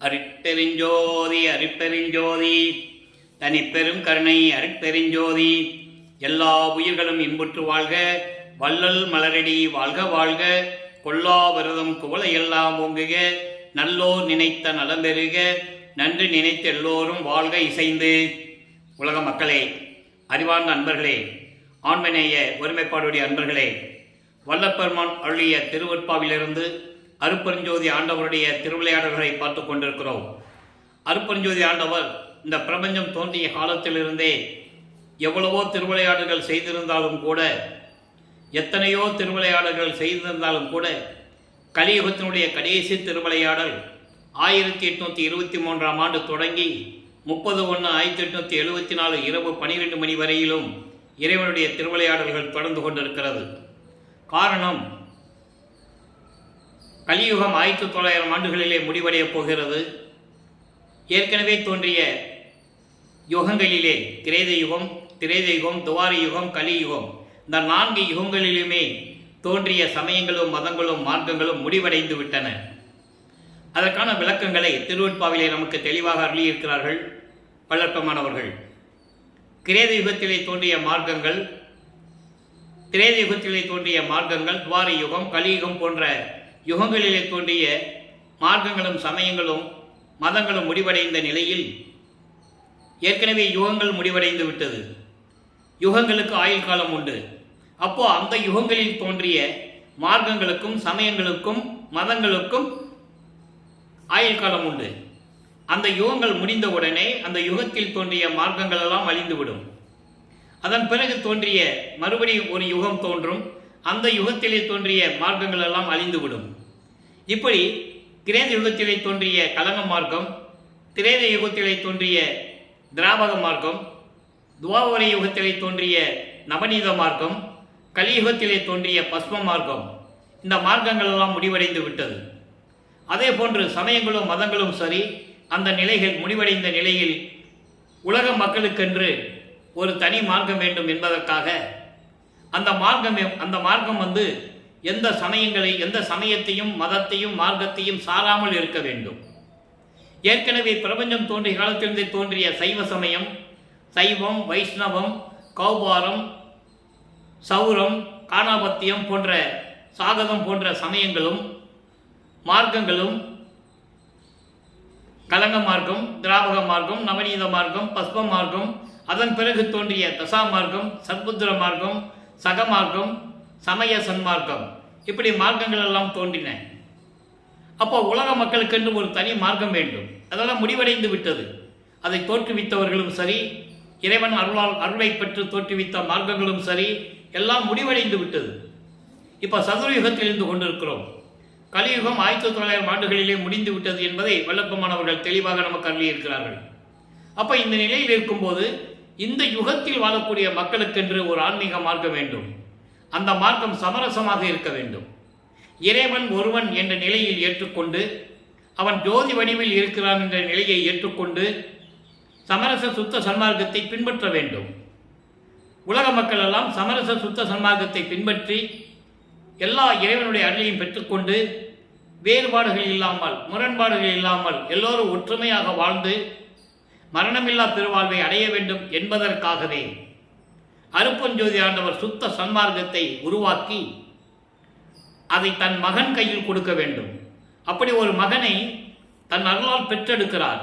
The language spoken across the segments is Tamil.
அருட்பெருஞ்சோதி அருட்பெருஞ்சோதி தனிப்பெரும் கருணை அருட்பெருஞ்சோதி. எல்லா உயிர்களும் இன்புற்று வாழ்க, வள்ளல் மலரடி வாழ்க வாழ்க, கொல்லா விரதம் குவளை எல்லாம் ஓங்குக, நல்லோர் நினைத்த நலம் பெறுக, நன்று நினைத்த எல்லோரும் வாழ்க இசைந்து. உலக மக்களே, அறிவார்ந்த அன்பர்களே, ஆண்மநேய ஒருமைப்பாடுடைய அன்பர்களே, வல்லப்பெருமான் அருளிய திருவற்பாவிலிருந்து அருட்பெருஞ்சோதி ஆண்டவருடைய திருவிளையாடல்களை பார்த்து கொண்டிருக்கிறோம். அருட்பெருஞ்சோதி ஆண்டவர் இந்த பிரபஞ்சம் தோன்றிய காலத்திலிருந்தே எவ்வளவோ திருவிளையாடல்கள் செய்திருந்தாலும் கூட, எத்தனையோ திருவிளையாடல்கள் செய்திருந்தாலும் கூட, கலியுகத்தினுடைய கடைசி திருவிளையாடல் 1823ஆம் ஆண்டு தொடங்கி 30/1/1874 இரவு 12 மணி வரையிலும் இறைவனுடைய திருவிளையாடல்கள் தொடர்ந்து கொண்டிருக்கிறது. காரணம், கலியுகம் 1900 ஆண்டுகளிலே முடிவடையப் போகிறது. ஏற்கனவே தோன்றிய யுகங்களிலே கிரேத யுகம், திரேத யுகம், துவார யுகம், கலியுகம், இந்த 4 யுகங்களிலுமே தோன்றிய சமயங்களும் மதங்களும் மார்க்கங்களும் முடிவடைந்து விட்டன. அதற்கான விளக்கங்களை திருவற்பாவிலே நமக்கு தெளிவாக அருளியிருக்கிறார்கள் வல்லற்பமானவர்கள். கிரேத யுகத்திலே தோன்றிய மார்க்கங்கள், திரேத யுகத்திலே தோன்றிய மார்க்கங்கள், துவார யுகம், கலியுகம் போன்ற யுகங்களிலே தோன்றிய மார்க்கங்களும் சமயங்களும் மதங்களும் முடிவடைந்த நிலையில் ஏற்கனவே யுகங்கள் முடிவடைந்து விட்டது. யுகங்களுக்கு ஆயுள் காலம் உண்டு. அப்போ அந்த யுகங்களில் தோன்றிய மார்க்கங்களுக்கும் சமயங்களுக்கும் மதங்களுக்கும் ஆயுள் காலம் உண்டு. அந்த யுகங்கள் முடிந்தவுடனே அந்த யுகத்தில் தோன்றிய மார்க்கங்கள் எல்லாம் அழிந்துவிடும். அதன் பிறகு தோன்றிய மறுபடியும் ஒரு யுகம் தோன்றும். அந்த யுகத்திலே தோன்றிய மார்க்கங்கள் எல்லாம் அழிந்துவிடும். இப்படி கிரேத யுகத்திலே தோன்றிய கலங்க மார்க்கம், திரேத யுகத்திலே தோன்றிய திராவக மார்க்கம், துவாபர யுகத்திலே தோன்றிய நவநீத மார்க்கம், கலியுகத்திலே தோன்றிய பஸ்ம மார்க்கம், இந்த மார்க்கங்கள் எல்லாம் முடிவடைந்து விட்டது. அதே போன்று சமயங்களும் மதங்களும் சரி, அந்த நிலைகள் முடிவடைந்த நிலையில் உலக மக்களுக்கென்று ஒரு தனி மார்க்கம் வேண்டும் என்பதற்காக அந்த மார்க்கம் எந்த சமயத்தையும் மதத்தையும் மார்க்கத்தையும் சாராமல் இருக்க வேண்டும். ஏற்கனவே பிரபஞ்சம் தோன்றிய காலத்திலிருந்தே தோன்றிய சைவ சமயம், சைவம், வைஷ்ணவம், கௌபாரம், சௌரம், காணாபத்தியம் போன்ற சாகதம் போன்ற சமயங்களும் மார்க்கங்களும் கலங்க மார்க்கம், திராவக மார்க்கம், நவநீத மார்க்கம், பஸ்ம மார்க்கம், அதன் பிறகு தோன்றிய தசா மார்க்கம், சத்புத்திர மார்க்கம், சக மார்க்கம், சமய சன்மார்க்கம், இப்படி மார்க்கங்கள் எல்லாம் தோன்றின. அப்போ உலக மக்களுக்கென்று ஒரு தனி மார்க்கம் வேண்டும். அதெல்லாம் முடிவடைந்து விட்டது. அதை தோற்றுவித்தவர்களும் சரி, இறைவன் அருளை பெற்று தோற்றுவித்த மார்க்கங்களும் சரி, எல்லாம் முடிவடைந்து விட்டது. இப்போ சதுரயுகத்தில் இருந்து கொண்டிருக்கிறோம். கலியுகம் 1900 ஆண்டுகளிலே முடிந்து விட்டது என்பதை வல்லப்பமானவர்கள் தெளிவாக நமக்கு அருளியிருக்கிறார்கள். அப்போ இந்த நிலையில் இருக்கும்போது இந்த யுகத்தில் வாழக்கூடிய மக்களுக்கென்று ஒரு ஆன்மீக மார்க்கம் வேண்டும். அந்த மார்க்கம் சமரசமாக இருக்க வேண்டும். இறைவன் ஒருவன் என்ற நிலையில் ஏற்றுக்கொண்டு, அவன் ஜோதி வடிவில் இருக்கிறான் என்ற நிலையை ஏற்றுக்கொண்டு சமரச சுத்த சன்மார்க்கத்தை பின்பற்ற வேண்டும். உலக மக்கள் எல்லாம் சமரச சுத்த சன்மார்க்கத்தை பின்பற்றி எல்லா இறைவனுடைய அருளையும் பெற்றுக்கொண்டு வேறுபாடுகள் இல்லாமல், முரண்பாடுகள் இல்லாமல் எல்லோரும் ஒற்றுமையாக வாழ்ந்து மரணமில்லா பெருவாழ்வை அடைய வேண்டும் என்பதற்காகவே அருட்பெருஞ்சோதி ஆண்டவர் சுத்த சன்மார்க்கத்தை உருவாக்கி அதை தன் மகன் கையில் கொடுக்க வேண்டும். அப்படி ஒரு மகனை தன் அருளால் பெற்றெடுக்கிறார்.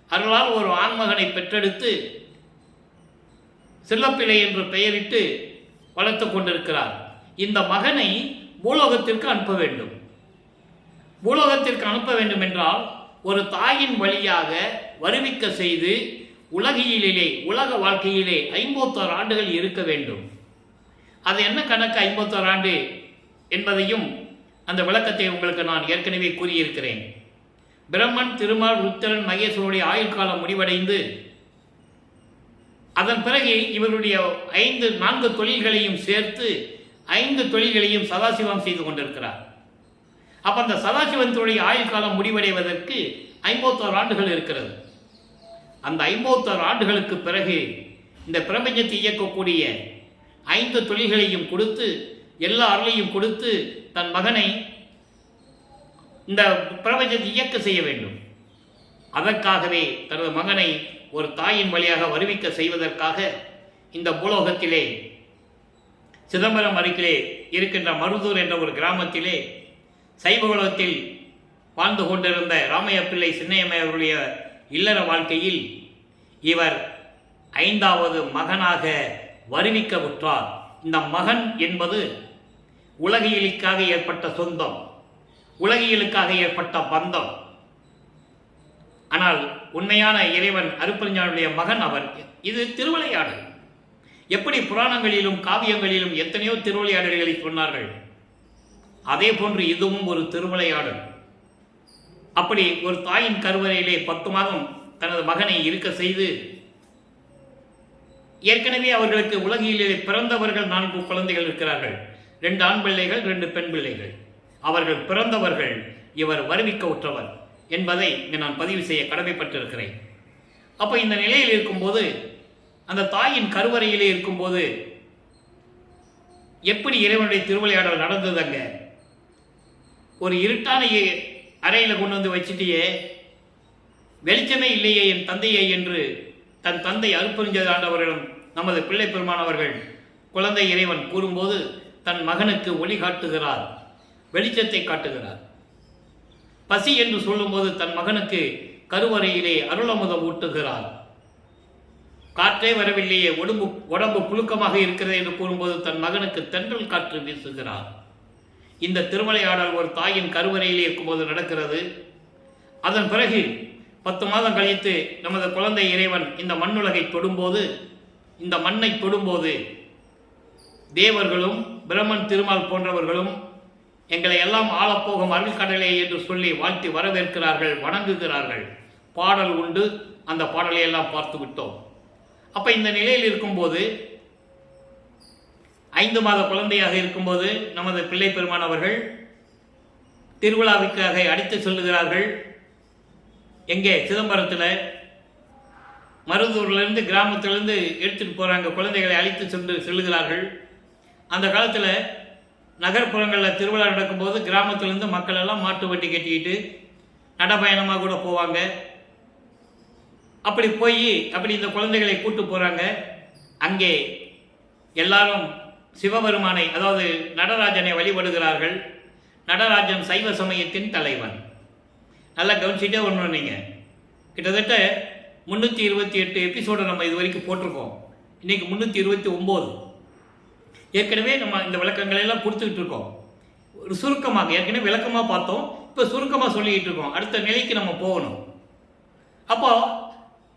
அருளால் ஒரு ஆண்மகனை பெற்றெடுத்து சில்லப்பிள்ளை என்று பெயரிட்டு வளர்த்து கொண்டிருக்கிறார். இந்த மகனை பூலோகத்திற்கு அனுப்ப வேண்டும். பூலோகத்திற்கு அனுப்ப வேண்டும் என்றால் ஒரு தாயின் வழியாக வருவிக்க செய்து உலக வாழ்க்கையிலே 51 ஆண்டுகள் இருக்க வேண்டும். அது என்ன கணக்கு 51 ஆண்டு என்பதையும் அந்த விளக்கத்தை உங்களுக்கு நான் ஏற்கனவே கூறியிருக்கிறேன். பிரம்மன், திருமால், ருத்திரன், மகேஸ்வருடைய ஆயுள் காலம் முடிவடைந்து அதன் பிறகு இவருடைய 4 தொழில்களையும் சேர்த்து 5 தொழில்களையும் சதாசிவம் செய்து கொண்டிருக்கிறார். அப்ப அந்த சதாசிவத்தினுடைய ஆயுள் காலம் முடிவடைவதற்கு 51 ஆண்டுகள் இருக்கிறது. அந்த 51 ஆண்டுகளுக்கு பிறகு இந்த பிரபஞ்சத்தை இயக்கக்கூடிய 5 தொழில்களையும் கொடுத்து, எல்லா அருளையும் கொடுத்து தன் மகனை இந்த பிரபஞ்சத்தை இயக்க செய்ய வேண்டும். அதற்காகவே தனது மகனை ஒரு தாயின் வழியாக வருவிக்க செய்வதற்காக இந்த பூலோகத்திலே சிதம்பரம் அருகிலே இருக்கின்ற மருதூர் என்ற ஒரு கிராமத்திலே சைவகுலத்தில் வாழ்ந்து கொண்டிருந்த ராமைய பிள்ளை சின்னையம்மையவருடைய இல்லற வாழ்க்கையில் இவர் 5வது மகனாக வருவிக்க உற்றார். இந்த மகன் என்பது உலகியலுக்காக ஏற்பட்ட சொந்தம், உலகியலுக்காக ஏற்பட்ட பந்தம். ஆனால் உண்மையான இறைவன் அருட்பெருஞ்ஞானுடைய மகன் அவர். இது திருவிளையாடல். எப்படி புராணங்களிலும் காவியங்களிலும் எத்தனையோ திருவிளையாடல்களை சொன்னார்கள், அதே போன்று இதுவும் ஒரு திருவிளையாடல். அப்படி ஒரு தாயின் கருவறையிலே 10 மாதம் தனது மகனை இருக்க செய்து, ஏற்கனவே அவர்களுக்கு உலகிலே பிறந்தவர்கள் 4 குழந்தைகள் இருக்கிறார்கள். 2 ஆண் பிள்ளைகள், 2 பெண் பிள்ளைகள். அவர்கள் பிறந்தவர்கள். இவர் வருவிக்க உற்றவர் என்பதை நான் பதிவு செய்ய கடமைப்பட்டிருக்கிறேன். அப்போ இந்த நிலையில் இருக்கும்போது, அந்த தாயின் கருவறையிலே இருக்கும்போது எப்படி இறைவனுடைய திருவிளையாடல் நடந்ததுங்க? ஒரு இருட்டான அறையில் கொண்டு வந்து வச்சுட்டியே, வெளிச்சமே இல்லையே என் தந்தையை என்று தன் தந்தை அருட்பெருஞ்சோதி ஆண்டவரிடம் நமது பிள்ளை பெருமானவர்கள் குழந்தை இறைவன் கூறும்போது தன் மகனுக்கு ஒளி காட்டுகிறார், வெளிச்சத்தை காட்டுகிறார். பசி என்று சொல்லும்போது தன் மகனுக்கு கருவறையிலே அருளமுதம் ஊட்டுகிறார். காற்றே வரவில்லையே, உடம்பு புழுக்கமாக இருக்கிறது என்று கூறும்போது தன் மகனுக்கு தென்றல் காற்று வீசுகிறார். இந்த திருவிளையாடல் ஒரு தாயின் கருவறையிலே இருக்கும்போது நடக்கிறது. அதன் பிறகு 10 மாதம் கழித்து நமது குழந்தை இறைவன் இந்த மண்ணுலகை தொடும்போது, இந்த மண்ணை தொடும்போது தேவர்களும் பிரம்மன் திருமால் போன்றவர்களும் எங்களை எல்லாம் ஆளப்போகும் அருள்கடலே என்று சொல்லி வாழ்த்தி வரவேற்கிறார்கள், வணங்குகிறார்கள். பாடல் உண்டு, அந்த பாடலை எல்லாம் பார்த்து விட்டோம். அப்ப இந்த நிலையில் இருக்கும்போது 5 மாத குழந்தையாக இருக்கும்போது நமது பிள்ளை பெருமான் அவர்கள் திருவிழாவுக்காக அடித்து செல்லுகிறார்கள். எங்கே? சிதம்பரத்தில் மருதூர்லேருந்து கிராமத்திலிருந்து எடுத்துட்டு போகிறாங்க. குழந்தைகளை அழைத்து செல்லுகிறார்கள். அந்த காலத்தில் நகர்ப்புறங்களில் திருவிழா நடக்கும்போது கிராமத்திலேருந்து மக்கள் எல்லாம் மாட்டு வண்டி கட்டிக்கிட்டு நடப்பயணமாக கூட போவாங்க. அப்படி போய் இந்த குழந்தைகளை கூட்டு போகிறாங்க. அங்கே எல்லாரும் சிவபெருமானை, அதாவது நடராஜனை வழிபடுகிறார்கள். நடராஜன் சைவ சமயத்தின் தலைவன். நல்லா கவனிச்சுட்டே ஒன்று, நீங்கள் கிட்டத்தட்ட 328 எபிசோடு நம்ம இது வரைக்கும் போட்டிருக்கோம். இன்றைக்கி 329. ஏற்கனவே நம்ம இந்த விளக்கங்களை எல்லாம் கொடுத்துக்கிட்டு இருக்கோம். ஒரு சுருக்கமாக ஏற்கனவே விளக்கமாக பார்த்தோம், இப்போ சுருக்கமாக சொல்லிக்கிட்டு இருக்கோம். அடுத்த நிலைக்கு நம்ம போகணும். அப்போ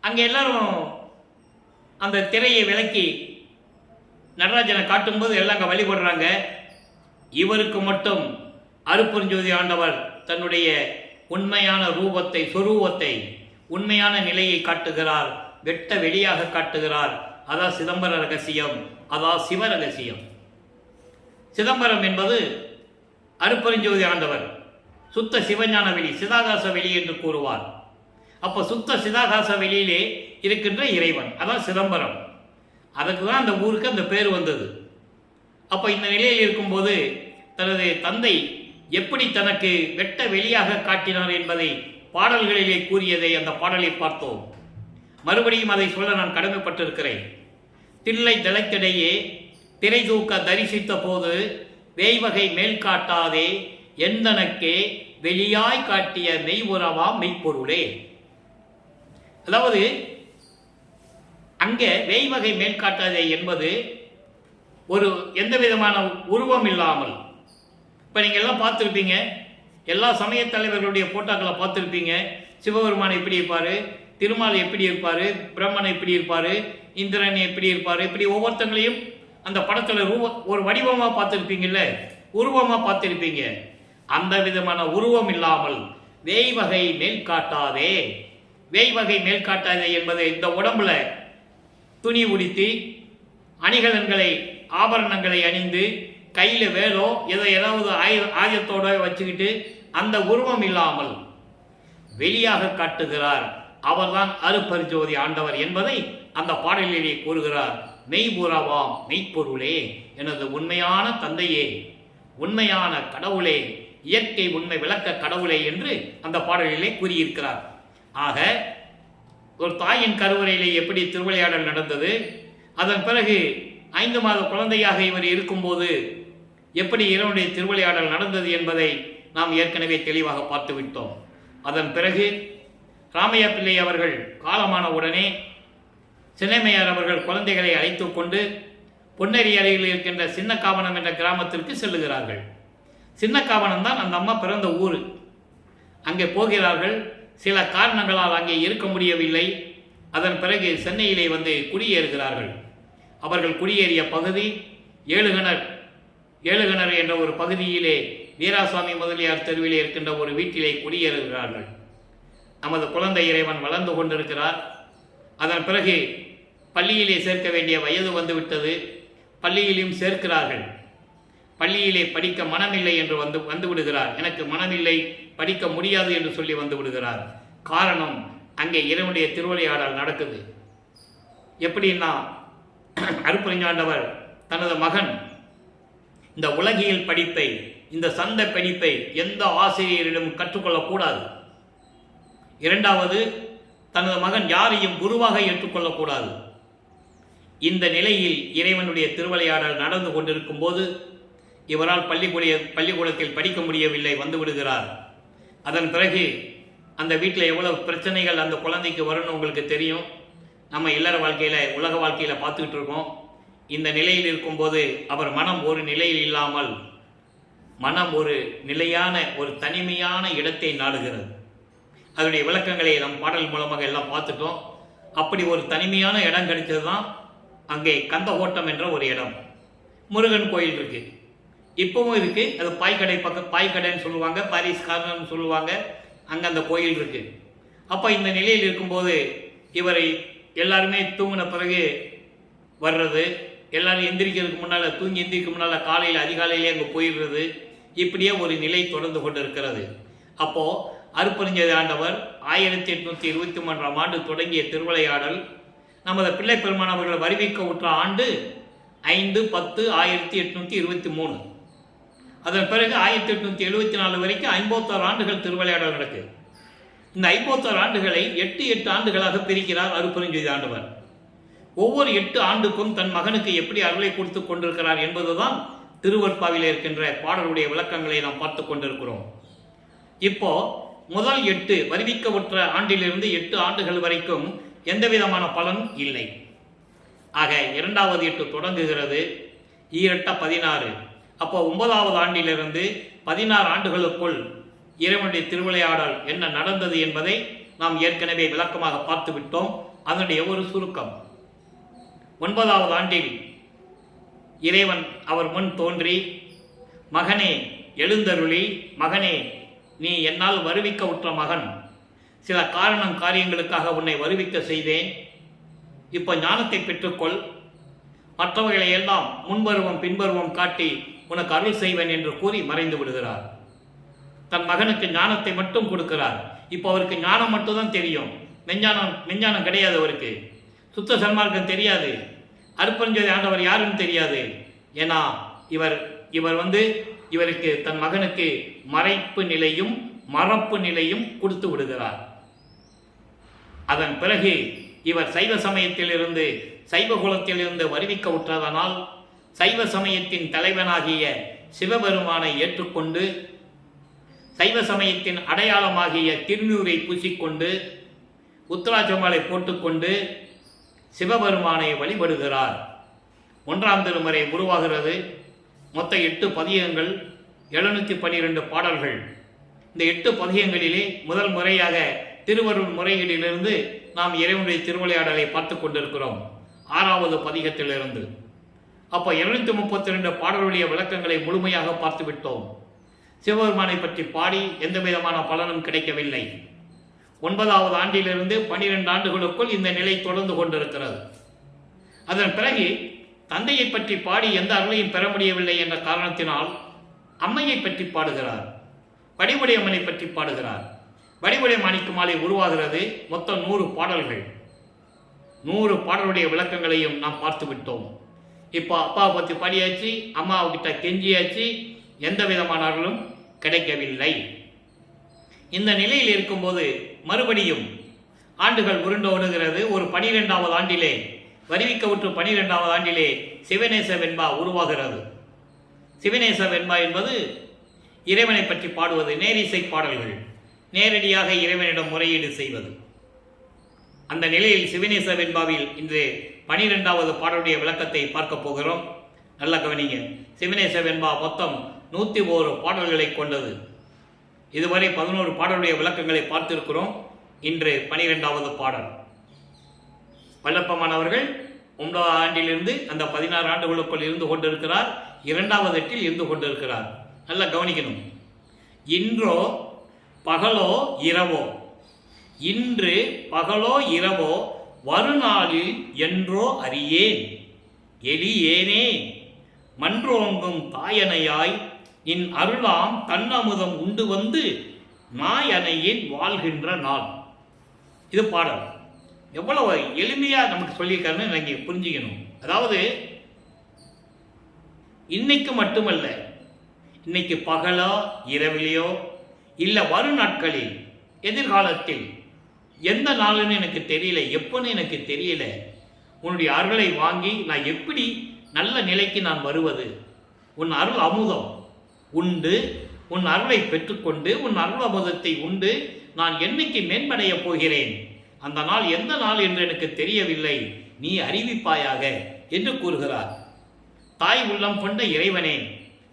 அங்கே எல்லாரும் அந்த திரையை விலக்கி நடராஜனை காட்டும்போது எல்லாம் அங்கே வழிபடுறாங்க. இவருக்கு மட்டும் அருட்பெருஞ்சோதி ஆண்டவர் தன்னுடைய உண்மையான ரூபத்தை, சொரூபத்தை, உண்மையான நிலையை காட்டுகிறார், வெட்ட வெளியாக காட்டுகிறார். அதான் சிதம்பர ரகசியம், அதான் சிவ ரகசியம். சிதம்பரம் என்பது அருட்பெருஞ்சோதி ஆண்டவர் சுத்த சிவஞான வெளி, சிதாகாச வெளி என்று கூறுவார். அப்போ சுத்த சிதாகாச வெளியிலே இருக்கின்ற இறைவன், அதான் சிதம்பரம். அதுக்கு தான் அந்த ஊருக்கு அந்த பேர் வந்தது. அப்போ இந்த நிலையில் இருக்கும்போது தனது தந்தை எப்படி தனக்கு வெட்ட வெளியாக காட்டினார் என்பதை பாடல்களிலே கூறியதை அந்த பாடலை பார்த்தோம். மறுபடியும் அதை சொல்ல நான் கடமைப்பட்டிருக்கிறேன். தில்லை தளத்திடையே திரை தூக்க தரிசித்த போது வேய்வகை மேல் காட்டாதே எந்தனக்கே வெளியாய் காட்டிய மெய்வுறவா மெய்ப்பொருளே. அதாவது அங்கே வேய்வகை மேல் காட்டாதே என்பது ஒரு எந்த விதமான உருவம் இல்லாமல், இப்போ நீங்கள் எல்லாம் பார்த்துருப்பீங்க, எல்லா சமய தலைவர்களுடைய போட்டோக்களை பார்த்துருப்பீங்க. சிவபெருமான் எப்படி இருப்பார், திருமால் எப்படி இருப்பார், பிரம்மன் எப்படி இருப்பார், இந்திரன் எப்படி இருப்பார், இப்படி ஒவ்வொருத்தங்களையும் அந்த படத்தில் ஒரு வடிவமாக பார்த்துருப்பீங்கல்ல, உருவமாக பார்த்துருப்பீங்க. அந்த விதமான உருவம் இல்லாமல் வேய்வகை மேல் காட்டாதே. வேய்வகை மேல் காட்டாதே என்பது இந்த உடம்புல துணி உடுத்தி அணிகலன்களை, ஆபரணங்களை அணிந்து கையில் வேலோ ஏதாவது ஆயுதத்தோட வச்சுக்கிட்டு அந்த உருவம் இல்லாமல் வெளியாக காட்டுகிறார். அவர்தான் அருட்பெருஞ்சோதி ஆண்டவர் என்பதை அந்த பாடலிலே கூறுகிறார். மெய்புறவாம் மெய்ப்பொருளே, எனது உண்மையான தந்தையே, உண்மையான கடவுளே, இயற்கை உண்மை விளக்க கடவுளே என்று அந்த பாடலிலே கூறியிருக்கிறார். ஆக ஒரு தாயின் கருவறையிலே எப்படி திருவிளையாடல் நடந்தது, அதன் பிறகு 5 மாத குழந்தையாக இவர் இருக்கும்போது எப்படி இறைவனுடைய திருவிளையாடல் நடந்தது என்பதை நாம் ஏற்கனவே தெளிவாக பார்த்துவிட்டோம். அதன் பிறகு ராமையா பிள்ளை அவர்கள் காலமான உடனே சின்னைமையார் அவர்கள் குழந்தைகளை அழைத்து கொண்டு பொன்னேரி அருகில் இருக்கின்ற சின்னக்காவனம் என்ற கிராமத்திற்கு செல்லுகிறார்கள். சின்னக்காவனம் தான் அந்த அம்மா பிறந்த ஊர். அங்கே போகிறார்கள். சில காரணங்களால் அங்கே இருக்க முடியவில்லை. அதன் பிறகு சென்னையிலே வந்து குடியேறுகிறார்கள். அவர்கள் குடியேறிய பகுதி ஏழுகிணறு என்ற ஒரு பகுதியிலே வீராசாமி முதலியார் தெருவிலே இருக்கின்ற ஒரு வீட்டிலே குடியேறுகிறார்கள். நமது குழந்தை இறைவன் வளர்ந்து கொண்டிருக்கிறார். அதன் பிறகு பள்ளியிலே சேர்க்க வேண்டிய வயது வந்துவிட்டது. பள்ளியிலும் சேர்க்கிறார்கள். பள்ளியிலே படிக்க மனமில்லை என்று வந்து விடுகிறார். எனக்கு மனமில்லை, படிக்க முடியாது என்று சொல்லி வந்து விடுகிறார். காரணம், அங்கே இறைவனுடைய திருவிளையாடல் நடக்குது. எப்படின்னா, அருட்பெருஞ்சாண்டவர் தனது மகன் இந்த உலகியல் படிப்பை, இந்த சந்த படிப்பை எந்த ஆசிரியரிடம் கற்றுக்கொள்ளக்கூடாது. இரண்டாவது, தனது மகன் யாரையும் குருவாக ஏற்றுக்கொள்ளக்கூடாது. இந்த நிலையில் இறைவனுடைய திருவிளையாடல் நடந்து கொண்டிருக்கும் போது இவரால் பள்ளிக்கூடத்தில் படிக்க முடியவில்லை, வந்து விடுகிறார். அதன் பிறகு அந்த வீட்டில் எவ்வளவு பிரச்சனைகள் அந்த குழந்தைக்கு வரும்னு உங்களுக்கு தெரியும். நம்ம இல்லற வாழ்க்கையில், உலக வாழ்க்கையில் பார்த்துக்கிட்டு இருக்கோம். இந்த நிலையில் இருக்கும்போது அவர் மனம் ஒரு நிலையில் இல்லாமல் மனம் ஒரு நிலையான, ஒரு தனிமையான இடத்தை நாடுகிறது. அதனுடைய விளக்கங்களை நம் பாடல் மூலமாக எல்லாம் பார்த்துட்டோம். அப்படி ஒரு தனிமையான இடம் கிடைச்சது தான் அங்கே கந்தகோட்டம் என்ற ஒரு இடம். முருகன் கோயில் இருக்கு, இப்பவும் இருக்கு. அது பாய்க்கடைன்னு சொல்லுவாங்க, பாரிஸ் கார்னர்னு சொல்லுவாங்க. அங்கே அந்த கோயில் இருக்கு. அப்போ இந்த நிலையில் இருக்கும்போது இவரை எல்லாருமே தூங்கின பிறகு வர்றது, எல்லாரும் எந்திரிக்கிறதுக்கு முன்னால், தூங்கி எந்திரிக்க முன்னால் காலையில் அதிகாலையிலே அங்கே போயிடுறது, இப்படியே ஒரு நிலை தொடர்ந்து கொண்டு இருக்கிறது. அப்போது அருட்பெருஞ்சோதி ஆண்டவர் 1823ஆம் ஆண்டு தொடங்கிய திருவிளையாடல் நமது பிள்ளை பெருமான் அவர்கள் வருவிக்க உற்ற ஆண்டு 5/10/1823. அதன் பிறகு 1874 வரைக்கும் 51 ஆண்டுகள் திருவிளையாடல் நடக்குது. இந்த 51 ஆண்டுகளை 8 ஆண்டுகளாக பிரிக்கிறார் அருட்பெருஞ்சோதி ஆண்டவர். ஒவ்வொரு 8 ஆண்டுக்கும் தன் மகனுக்கு எப்படி அருளை கொடுத்து கொண்டிருக்கிறார் என்பதுதான் திருவருட்பாவில் இருக்கின்ற பாடலுடைய விளக்கங்களை நாம் பார்த்து கொண்டிருக்கிறோம். இப்போ முதல் 8 வருவிக்கவுற்ற ஆண்டிலிருந்து 8 ஆண்டுகள் வரைக்கும் எந்த விதமான பலன் இல்லை. ஆக 2வது 8 தொடங்குகிறது, 16. அப்போ 9வது ஆண்டிலிருந்து 16 ஆண்டுகளுக்குள் இறைவனுடைய திருவிளையாடல் என்ன நடந்தது என்பதை நாம் ஏற்கனவே விளக்கமாக பார்த்து விட்டோம். அதனுடைய ஒரு சுருக்கம். 9வது ஆண்டில் இறைவன் அவர் முன் தோன்றி, மகனே எழுந்தருளி, மகனே நீ என்னால் வருவிக்க உற்ற மகன், சில காரியங்களுக்காக உன்னை வருவிக்க செய்தேன். இப்போ ஞானத்தை பெற்றுக்கொள், மற்றவர்களை எல்லாம் முன்பருவம் பின்பருவம் காட்டி உனக்கு அருள் செய்வேன் என்று கூறி மறைந்து விடுகிறார். தன் மகனுக்கு ஞானத்தை மட்டும் கொடுக்கிறார். இப்போ அவருக்கு ஞானம் மட்டும்தான் தெரியும், மெஞ்ஞானம் கிடையாது. அவருக்கு சுத்த சன்மார்க்கம் தெரியாது, அருட்பெருஞ்சோதி ஆண்டவர் யாருன்னு தெரியாது. ஏன்னா இவருக்கு தன் மகனுக்கு மறைப்பு நிலையும் மறப்பு நிலையும் கொடுத்து விடுகிறார். அதன் பிறகு இவர் சைவ சமயத்திலிருந்து, சைவ குலத்திலிருந்து வருவிக்க உற்றதனால் சைவ சமயத்தின் தலைவனாகிய சிவபெருமானை ஏற்றுக்கொண்டு, சைவ சமயத்தின் அடையாளமாகிய திருநூரை பூசிக்கொண்டு, உத்தராட்சமாலை போட்டுக்கொண்டு சிவபெருமானை வழிபடுகிறார். 1ஆம் திருமுறை உருவாகிறது. மொத்த 8 பதிகங்கள், 712 பாடல்கள். இந்த 8 பதிகங்களிலே முதல் முறையாக திருவருள் முறைகளிலிருந்து நாம் இறைவனுடைய திருவிளையாடலை பார்த்து கொண்டிருக்கிறோம், 6வது பதிகத்திலிருந்து. அப்போ 232 பாடலுடைய விளக்கங்களை முழுமையாக பார்த்து விட்டோம். சிவபெருமானை பற்றி பாடி எந்த விதமான பலனும் கிடைக்கவில்லை. 9வது ஆண்டிலிருந்து 12 ஆண்டுகளுக்குள் இந்த நிலை தொடர்ந்து கொண்டிருக்கிறது. அதன் பிறகு தந்தையை பற்றி பாடி எந்த அருளையும் பெற முடியவில்லை என்ற காரணத்தினால் அம்மையை பற்றி பாடுகிறார், வடிவுடை அம்மனை பற்றி பாடுகிறார். வடிவுடை மாணிக்க மாலை உருவாகிறது. மொத்தம் 100 பாடல்கள். 100 பாடலுடைய விளக்கங்களையும் நாம் பார்த்து விட்டோம். இப்போ அப்பாவை பற்றி பாடியாச்சு, அம்மாவுக்கிட்ட கெஞ்சியாச்சு, எந்த விதமான அருளும் கிடைக்கவில்லை. இந்த நிலையில் இருக்கும்போது மறுபடியும் ஆண்டுகள் உருண்டோடுகிறது. ஒரு 12வது ஆண்டிலே, வருவிக்கவுற்று 12வது ஆண்டிலே சிவநேச வெண்பா உருவாகிறது. சிவநேச வெண்பா என்பது இறைவனை பற்றி பாடுவது, நேரிசை பாடல்கள், நேரடியாக இறைவனிடம் முறையீடு செய்வது. அந்த நிலையில் சிவநேச வெண்பாவில் இன்று 12வது பாடலுடைய விளக்கத்தை பார்க்க போகிறோம். நல்ல கவனிங்க. சிவநேச வெண்பா மொத்தம் 101 பாடல்களை கொண்டது. இதுவரை 11 பாடலுடைய விளக்கங்களை பார்த்திருக்கிறோம். இன்று 12வது பாடல். வல்லப்பமானவர்கள் 9வது ஆண்டிலிருந்து அந்த 16 ஆண்டுகளுக்குள் இருந்து கொண்டிருக்கிறார். 2வது எட்டில் இருந்து கொண்டிருக்கிறார். நல்லா கவனிக்கணும். இன்றோ பகலோ இரவோ, இன்று பகலோ இரவோ, வருநாளில் என்றோ அறியேன், எளியேனே மன்றோங்கும் தாயனையாய் நின் அருளாம் தன்னமுதம் உண்டு வந்து நாயனையின் வாழ்கின்ற நாள். இது பாடல். எவ்வளவு எளிமையாக நமக்கு சொல்லியிருக்காருன்னு நீங்கள் புரிஞ்சுக்கணும். அதாவது இன்னைக்கு மட்டுமல்ல, இன்னைக்கு பகலோ இரவிலையோ இல்லை வரும் நாட்களில், எதிர்காலத்தில் எந்த நாளுன்னு எனக்கு தெரியல, எப்போன்னு எனக்கு தெரியல. உன்னுடைய அருளை வாங்கி நான் எப்படி நல்ல நிலைக்கு நான் வருவது? உன் அருள் அமுதம் உண்டு, உன் அருளை பெற்றுக்கொண்டு உன் அருள் அமுதத்தை உண்டு நான் என்னைக்கு மேம்படைய போகிறேன்? அந்த நாள் எந்த நாள் என்று எனக்கு தெரியவில்லை, நீ அறிவிப்பாயாக என்று கூறுகிறார். தாய் உள்ளம் கொண்ட இறைவனே,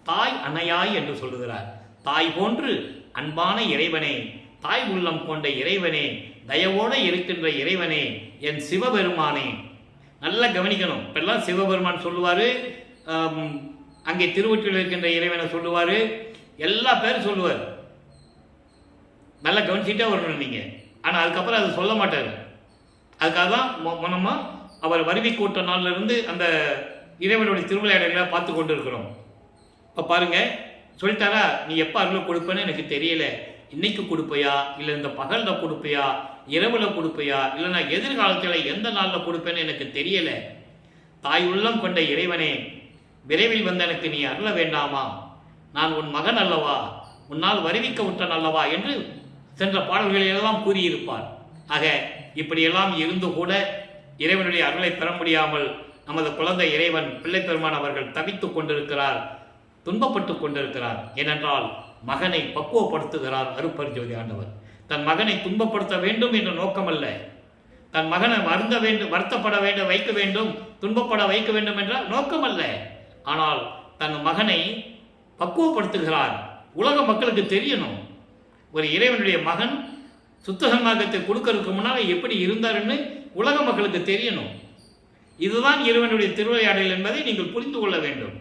தாய் அணையாய் என்று சொல்லுகிறார். தாய் போன்று அன்பான இறைவனே, தாய் உள்ளம் கொண்ட இறைவனே, தயவோடு இருக்கின்ற இறைவனே, என் சிவபெருமானே. நல்லா கவனிக்கணும். இப்பெல்லாம் சிவபெருமான் சொல்லுவார், அங்கே திருவொற்றியில் இருக்கின்ற இறைவனை சொல்லுவார், எல்லா பேரும் சொல்லுவார். நல்லா கவனிச்சுட்டே வரணும் நீங்கள். ஆனால் அதுக்கப்புறம் அதை சொல்ல மாட்டார். அதுக்காக தான் நம்ம அவர் வருவி கூட்ட நாளிலிருந்து அந்த இறைவனுடைய திருவிளையாடல்களை பார்த்து கொண்டு இருக்கிறோம். இப்போ பாருங்கள், சொல்லிட்டாரா, நீ எப்போ அருளை கொடுப்பேன்னு எனக்கு தெரியல, இன்னைக்கு கொடுப்பையா, இல்லை இந்த பகலில் கொடுப்பையா, இரவில் கொடுப்பையா, இல்லைன்னா எதிர்காலத்தில் எந்த நாளில் கொடுப்பேன்னு எனக்கு தெரியலை. தாய் உள்ளம் கொண்ட இறைவனே, விரைவில் வந்த எனக்கு நீ அருள வேண்டாமா? நான் உன் மகன் அல்லவா, உன்னால் வருவிக்க விட்டன் அல்லவா என்று சென்ற பாடல்களெல்லாம் கூறியிருப்பார். ஆக இப்படியெல்லாம் இருந்து கூட இறைவனுடைய அருளை பெற முடியாமல் நமது குழந்தை இறைவன் பிள்ளை பெருமான் அவர்கள் தவித்துக் கொண்டிருக்கிறார், துன்பப்பட்டு கொண்டிருக்கிறார். ஏனென்றால் மகனை பக்குவப்படுத்துகிறார் அருட்பெருஞ்சோதி ஆண்டவர். தன் மகனை துன்பப்படுத்த வேண்டும் என்ற நோக்கமல்ல, தன் மகனை வருந்த வேண்டும், வருத்தப்பட வேண்டும், வைக்க வேண்டும், துன்பப்பட வைக்க வேண்டும் என்ற நோக்கமல்ல. ஆனால் தன் மகனை பக்குவப்படுத்துகிறார். உலக மக்களுக்கு தெரியணும், ஒரு இறைவனுடைய மகன் சுத்தசன்மார்க்கத்தை கொடுக்கறதுக்கு முன்னால் எப்படி இருந்தாருன்னு உலக மக்களுக்கு தெரியணும். இதுதான் இறைவனுடைய திருவிளையாடல் என்பதை நீங்கள் புரிந்து கொள்ள வேண்டும்.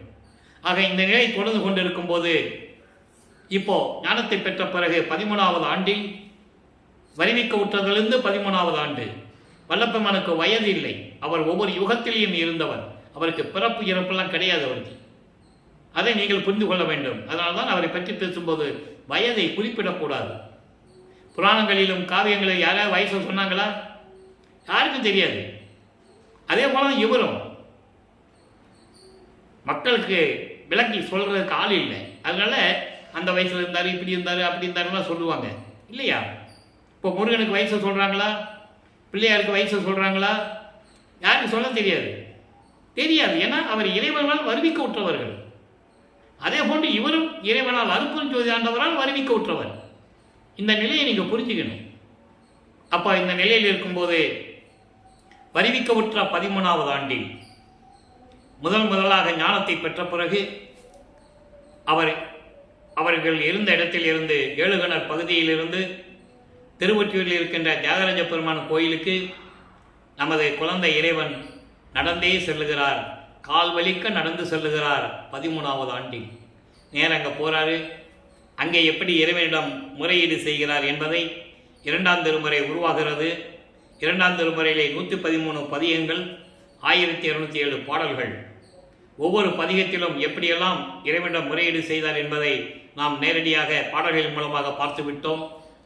ஆக இந்த நிலை தொடர்ந்து கொண்டிருக்கும் போது, இப்போ ஞானத்தை பெற்ற பிறகு 13வது ஆண்டில், வருவிக்க விட்டதிலிருந்து 13வது ஆண்டு, வல்லப்பெருமானுக்கு வயது இல்லை. அவர் ஒவ்வொரு யுகத்திலேயும் இருந்தவர். அவருக்கு பிறப்பு இறப்பெல்லாம் கிடையாது அவருக்கு. அதை நீங்கள் புரிந்து கொள்ள வேண்டும். அதனால்தான் அவரை பற்றி பேசும்போது வயதை குறிப்பிடக்கூடாது. புராணங்களிலும் காவியங்களிலும் யாராவது வயசை சொன்னாங்களா? யாருக்கும் தெரியாது. அதே போல இவரும் மக்களுக்கு விளக்கி சொல்றதுக்கு ஆள் இல்லை. அதனால அந்த வயசுல இருந்தாரு, இப்படி இருந்தாரு, அப்படி இருந்தாருலாம் சொல்லுவாங்க இல்லையா? இப்போ முருகனுக்கு வயசை சொல்றாங்களா? பிள்ளையாருக்கு வயசை சொல்றாங்களா? யாருக்கு சொல்ல தெரியாது. ஏன்னா அவர் இறைவனால் வருவிக்க விட்டவர்கள். அதே போன்று இவரும் இறைவனால் அருட்பெருஞ்சோதி ஆண்டவரால் வருவிக்க விட்டவர். இந்த நிலையை நீங்க புரிஞ்சுக்கணும். அப்ப இந்த நிலையில் இருக்கும்போது வருவிக்க விட்ட 13வது ஆண்டில் முதலாக ஞானத்தை பெற்ற பிறகு அவர்கள் இருந்த இடத்தில் இருந்து ஏழுகணர் பகுதியிலிருந்து திருவொற்றியூரில் இருக்கின்ற தியாகராஜ பெருமான் கோயிலுக்கு நமது குழந்தை இறைவன் நடந்தே செல்லுகிறார். கால் வலிக்க நடந்து செல்லுகிறார். 13வது ஆண்டில் நேரங்க போறாரு. அங்கே எப்படி இறைவனிடம் முறையீடு செய்கிறார் என்பதை 2ஆம் திருமுறை உருவாகிறது. 2ஆம் திருமுறையிலே 113 பதிகங்கள், 1207 பாடல்கள். ஒவ்வொரு பதிகத்திலும் எப்படியெல்லாம் இறைவனிடம் முறையீடு செய்தார் என்பதை நாம் நேரடியாக பாடல்களின் மூலமாக பார்த்து விட்டோம்.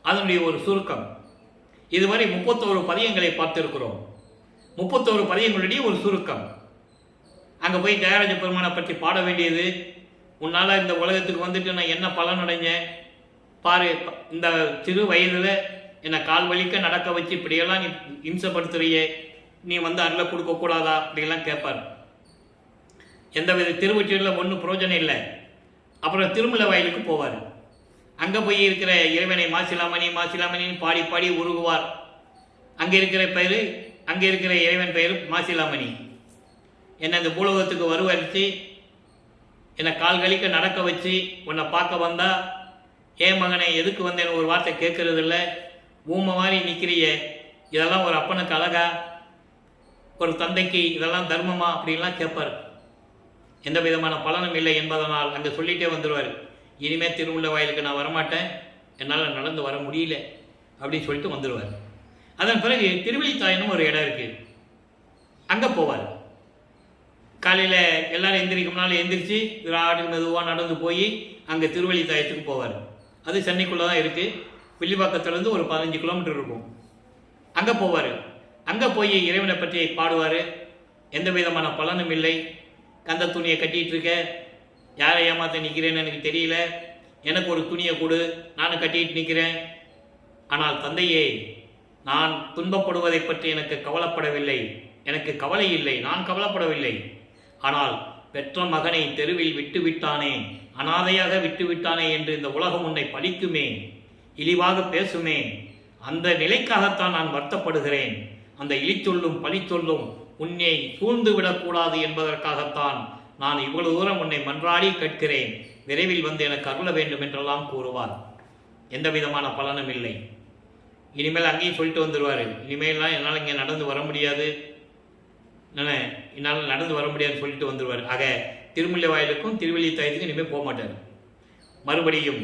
அதனுடைய ஒரு சுருக்கம். இதுவரை 31 பதிகங்களை பார்த்திருக்கிறோம். 31 பதிகங்களுடைய ஒரு சுருக்கம். அங்கே போய் தியாகராஜ பெருமானை பற்றி பாட வேண்டியது, உன்னால் இந்த உலகத்துக்கு வந்துட்டு நான் என்ன பலன் அடைஞ்சேன் பாரு, இந்த சிறு வயதில் என்னை கால் வலிக்க நடக்க வச்சு இப்படியெல்லாம் நீ இம்சப்படுத்துறியே, நீ வந்து அருளை கொடுக்கக்கூடாதா அப்படியெல்லாம் கேட்பார். எந்தவித திருவொற்றியூரில் ஒன்றும் பிரயோஜனம் இல்லை. அப்புறம் திருமலை வயலுக்கு போவார். அங்கே போய் இருக்கிற இறைவனை மாசிலாமணி மாசிலாமணின்னு பாடி பாடி உருகுவார். அங்கே இருக்கிற இறைவன் பெயர் மாசிலாமணி. என்னை இந்த பூலோகத்துக்கு வருவரித்து என்னை கால் கழிக்க நடக்க வச்சு உன்னை பார்க்க வந்தா, ஏன் மகனை எதுக்கு வந்தேன்னு ஒரு வார்த்தை கேட்கறது இல்லை, ஊமை மாதிரி நிற்கிறிய, இதெல்லாம் ஒரு அப்பனுக்கு அழகா, ஒரு தந்தைக்கு இதெல்லாம் தர்மமா அப்படின்லாம் கேட்பார். எந்த விதமான பலனும் இல்லை என்பதனால் அங்கே சொல்லிகிட்டே வந்துடுவார். இனிமேல் திருமுல்லை வாயிலுக்கு நான் வரமாட்டேன், என்னால் நடந்து வர முடியல அப்படின்னு சொல்லிட்டு வந்துடுவார். அதன் பிறகு திருவள்ளித்தாயனும் ஒரு இடம் இருக்குது, அங்கே போவார். காலையில் எல்லோரும் எந்திரிக்கும்னாலும் எந்திரிச்சு விராடு மெதுவாக நடந்து போய் அங்கே திருவள்ளித்தாயத்துக்கு போவார். அது சென்னைக்குள்ளே தான் இருக்குது. வில்லிவாக்கத்துலேருந்து ஒரு 15 கிலோமீட்டர் இருக்கும். அங்கே போவார். அங்கே போய் இறைவனை பற்றி பாடுவார். எந்த விதமான பலனும் இல்லை. கந்த துணியை கட்டிகிட்டு இருக்க, யாரை ஏமாற்ற நிற்கிறேன்னு எனக்கு தெரியல, எனக்கு ஒரு துணியை கொடு, நானும் கட்டிகிட்டு நிற்கிறேன். ஆனால் தந்தையே, நான் துன்பப்படுவதை பற்றி எனக்கு கவலைப்படவில்லை, எனக்கு கவலை இல்லை, நான் கவலைப்படவில்லை. ஆனால் பெற்ற மகனை தெருவில் விட்டுவிட்டானே, அனாதையாக விட்டுவிட்டானே என்று இந்த உலகம் உன்னை பழிக்குமே, இழிவாக பேசுமே, அந்த நிலைக்காகத்தான் நான் வருத்தப்படுகிறேன். அந்த இழிச்சொல்லும் பழிச்சொல்லும் உன்னை சூழ்ந்து விடக்கூடாது என்பதற்காகத்தான் நான் இவ்வளவு தூரம் உன்னை மன்றாடி கேட்கிறேன். விரைவில் வந்து எனக்கு அருள வேண்டும் என்றெல்லாம் கூறுவார். எந்த விதமான பலனும் இல்லை. இனிமேல் அங்கேயும் சொல்லிட்டு வந்துடுவார், இனிமேல்லாம் என்னால் இங்கே நடந்து வர முடியாது, என்னால் நடந்து வர முடியாதுன்னு சொல்லிட்டு வந்துடுவார். ஆக திருமுல்லை வாயிலுக்கும் திருவள்ளித்தாயத்துக்கும் இனிமேல் போக மாட்டார். மறுபடியும்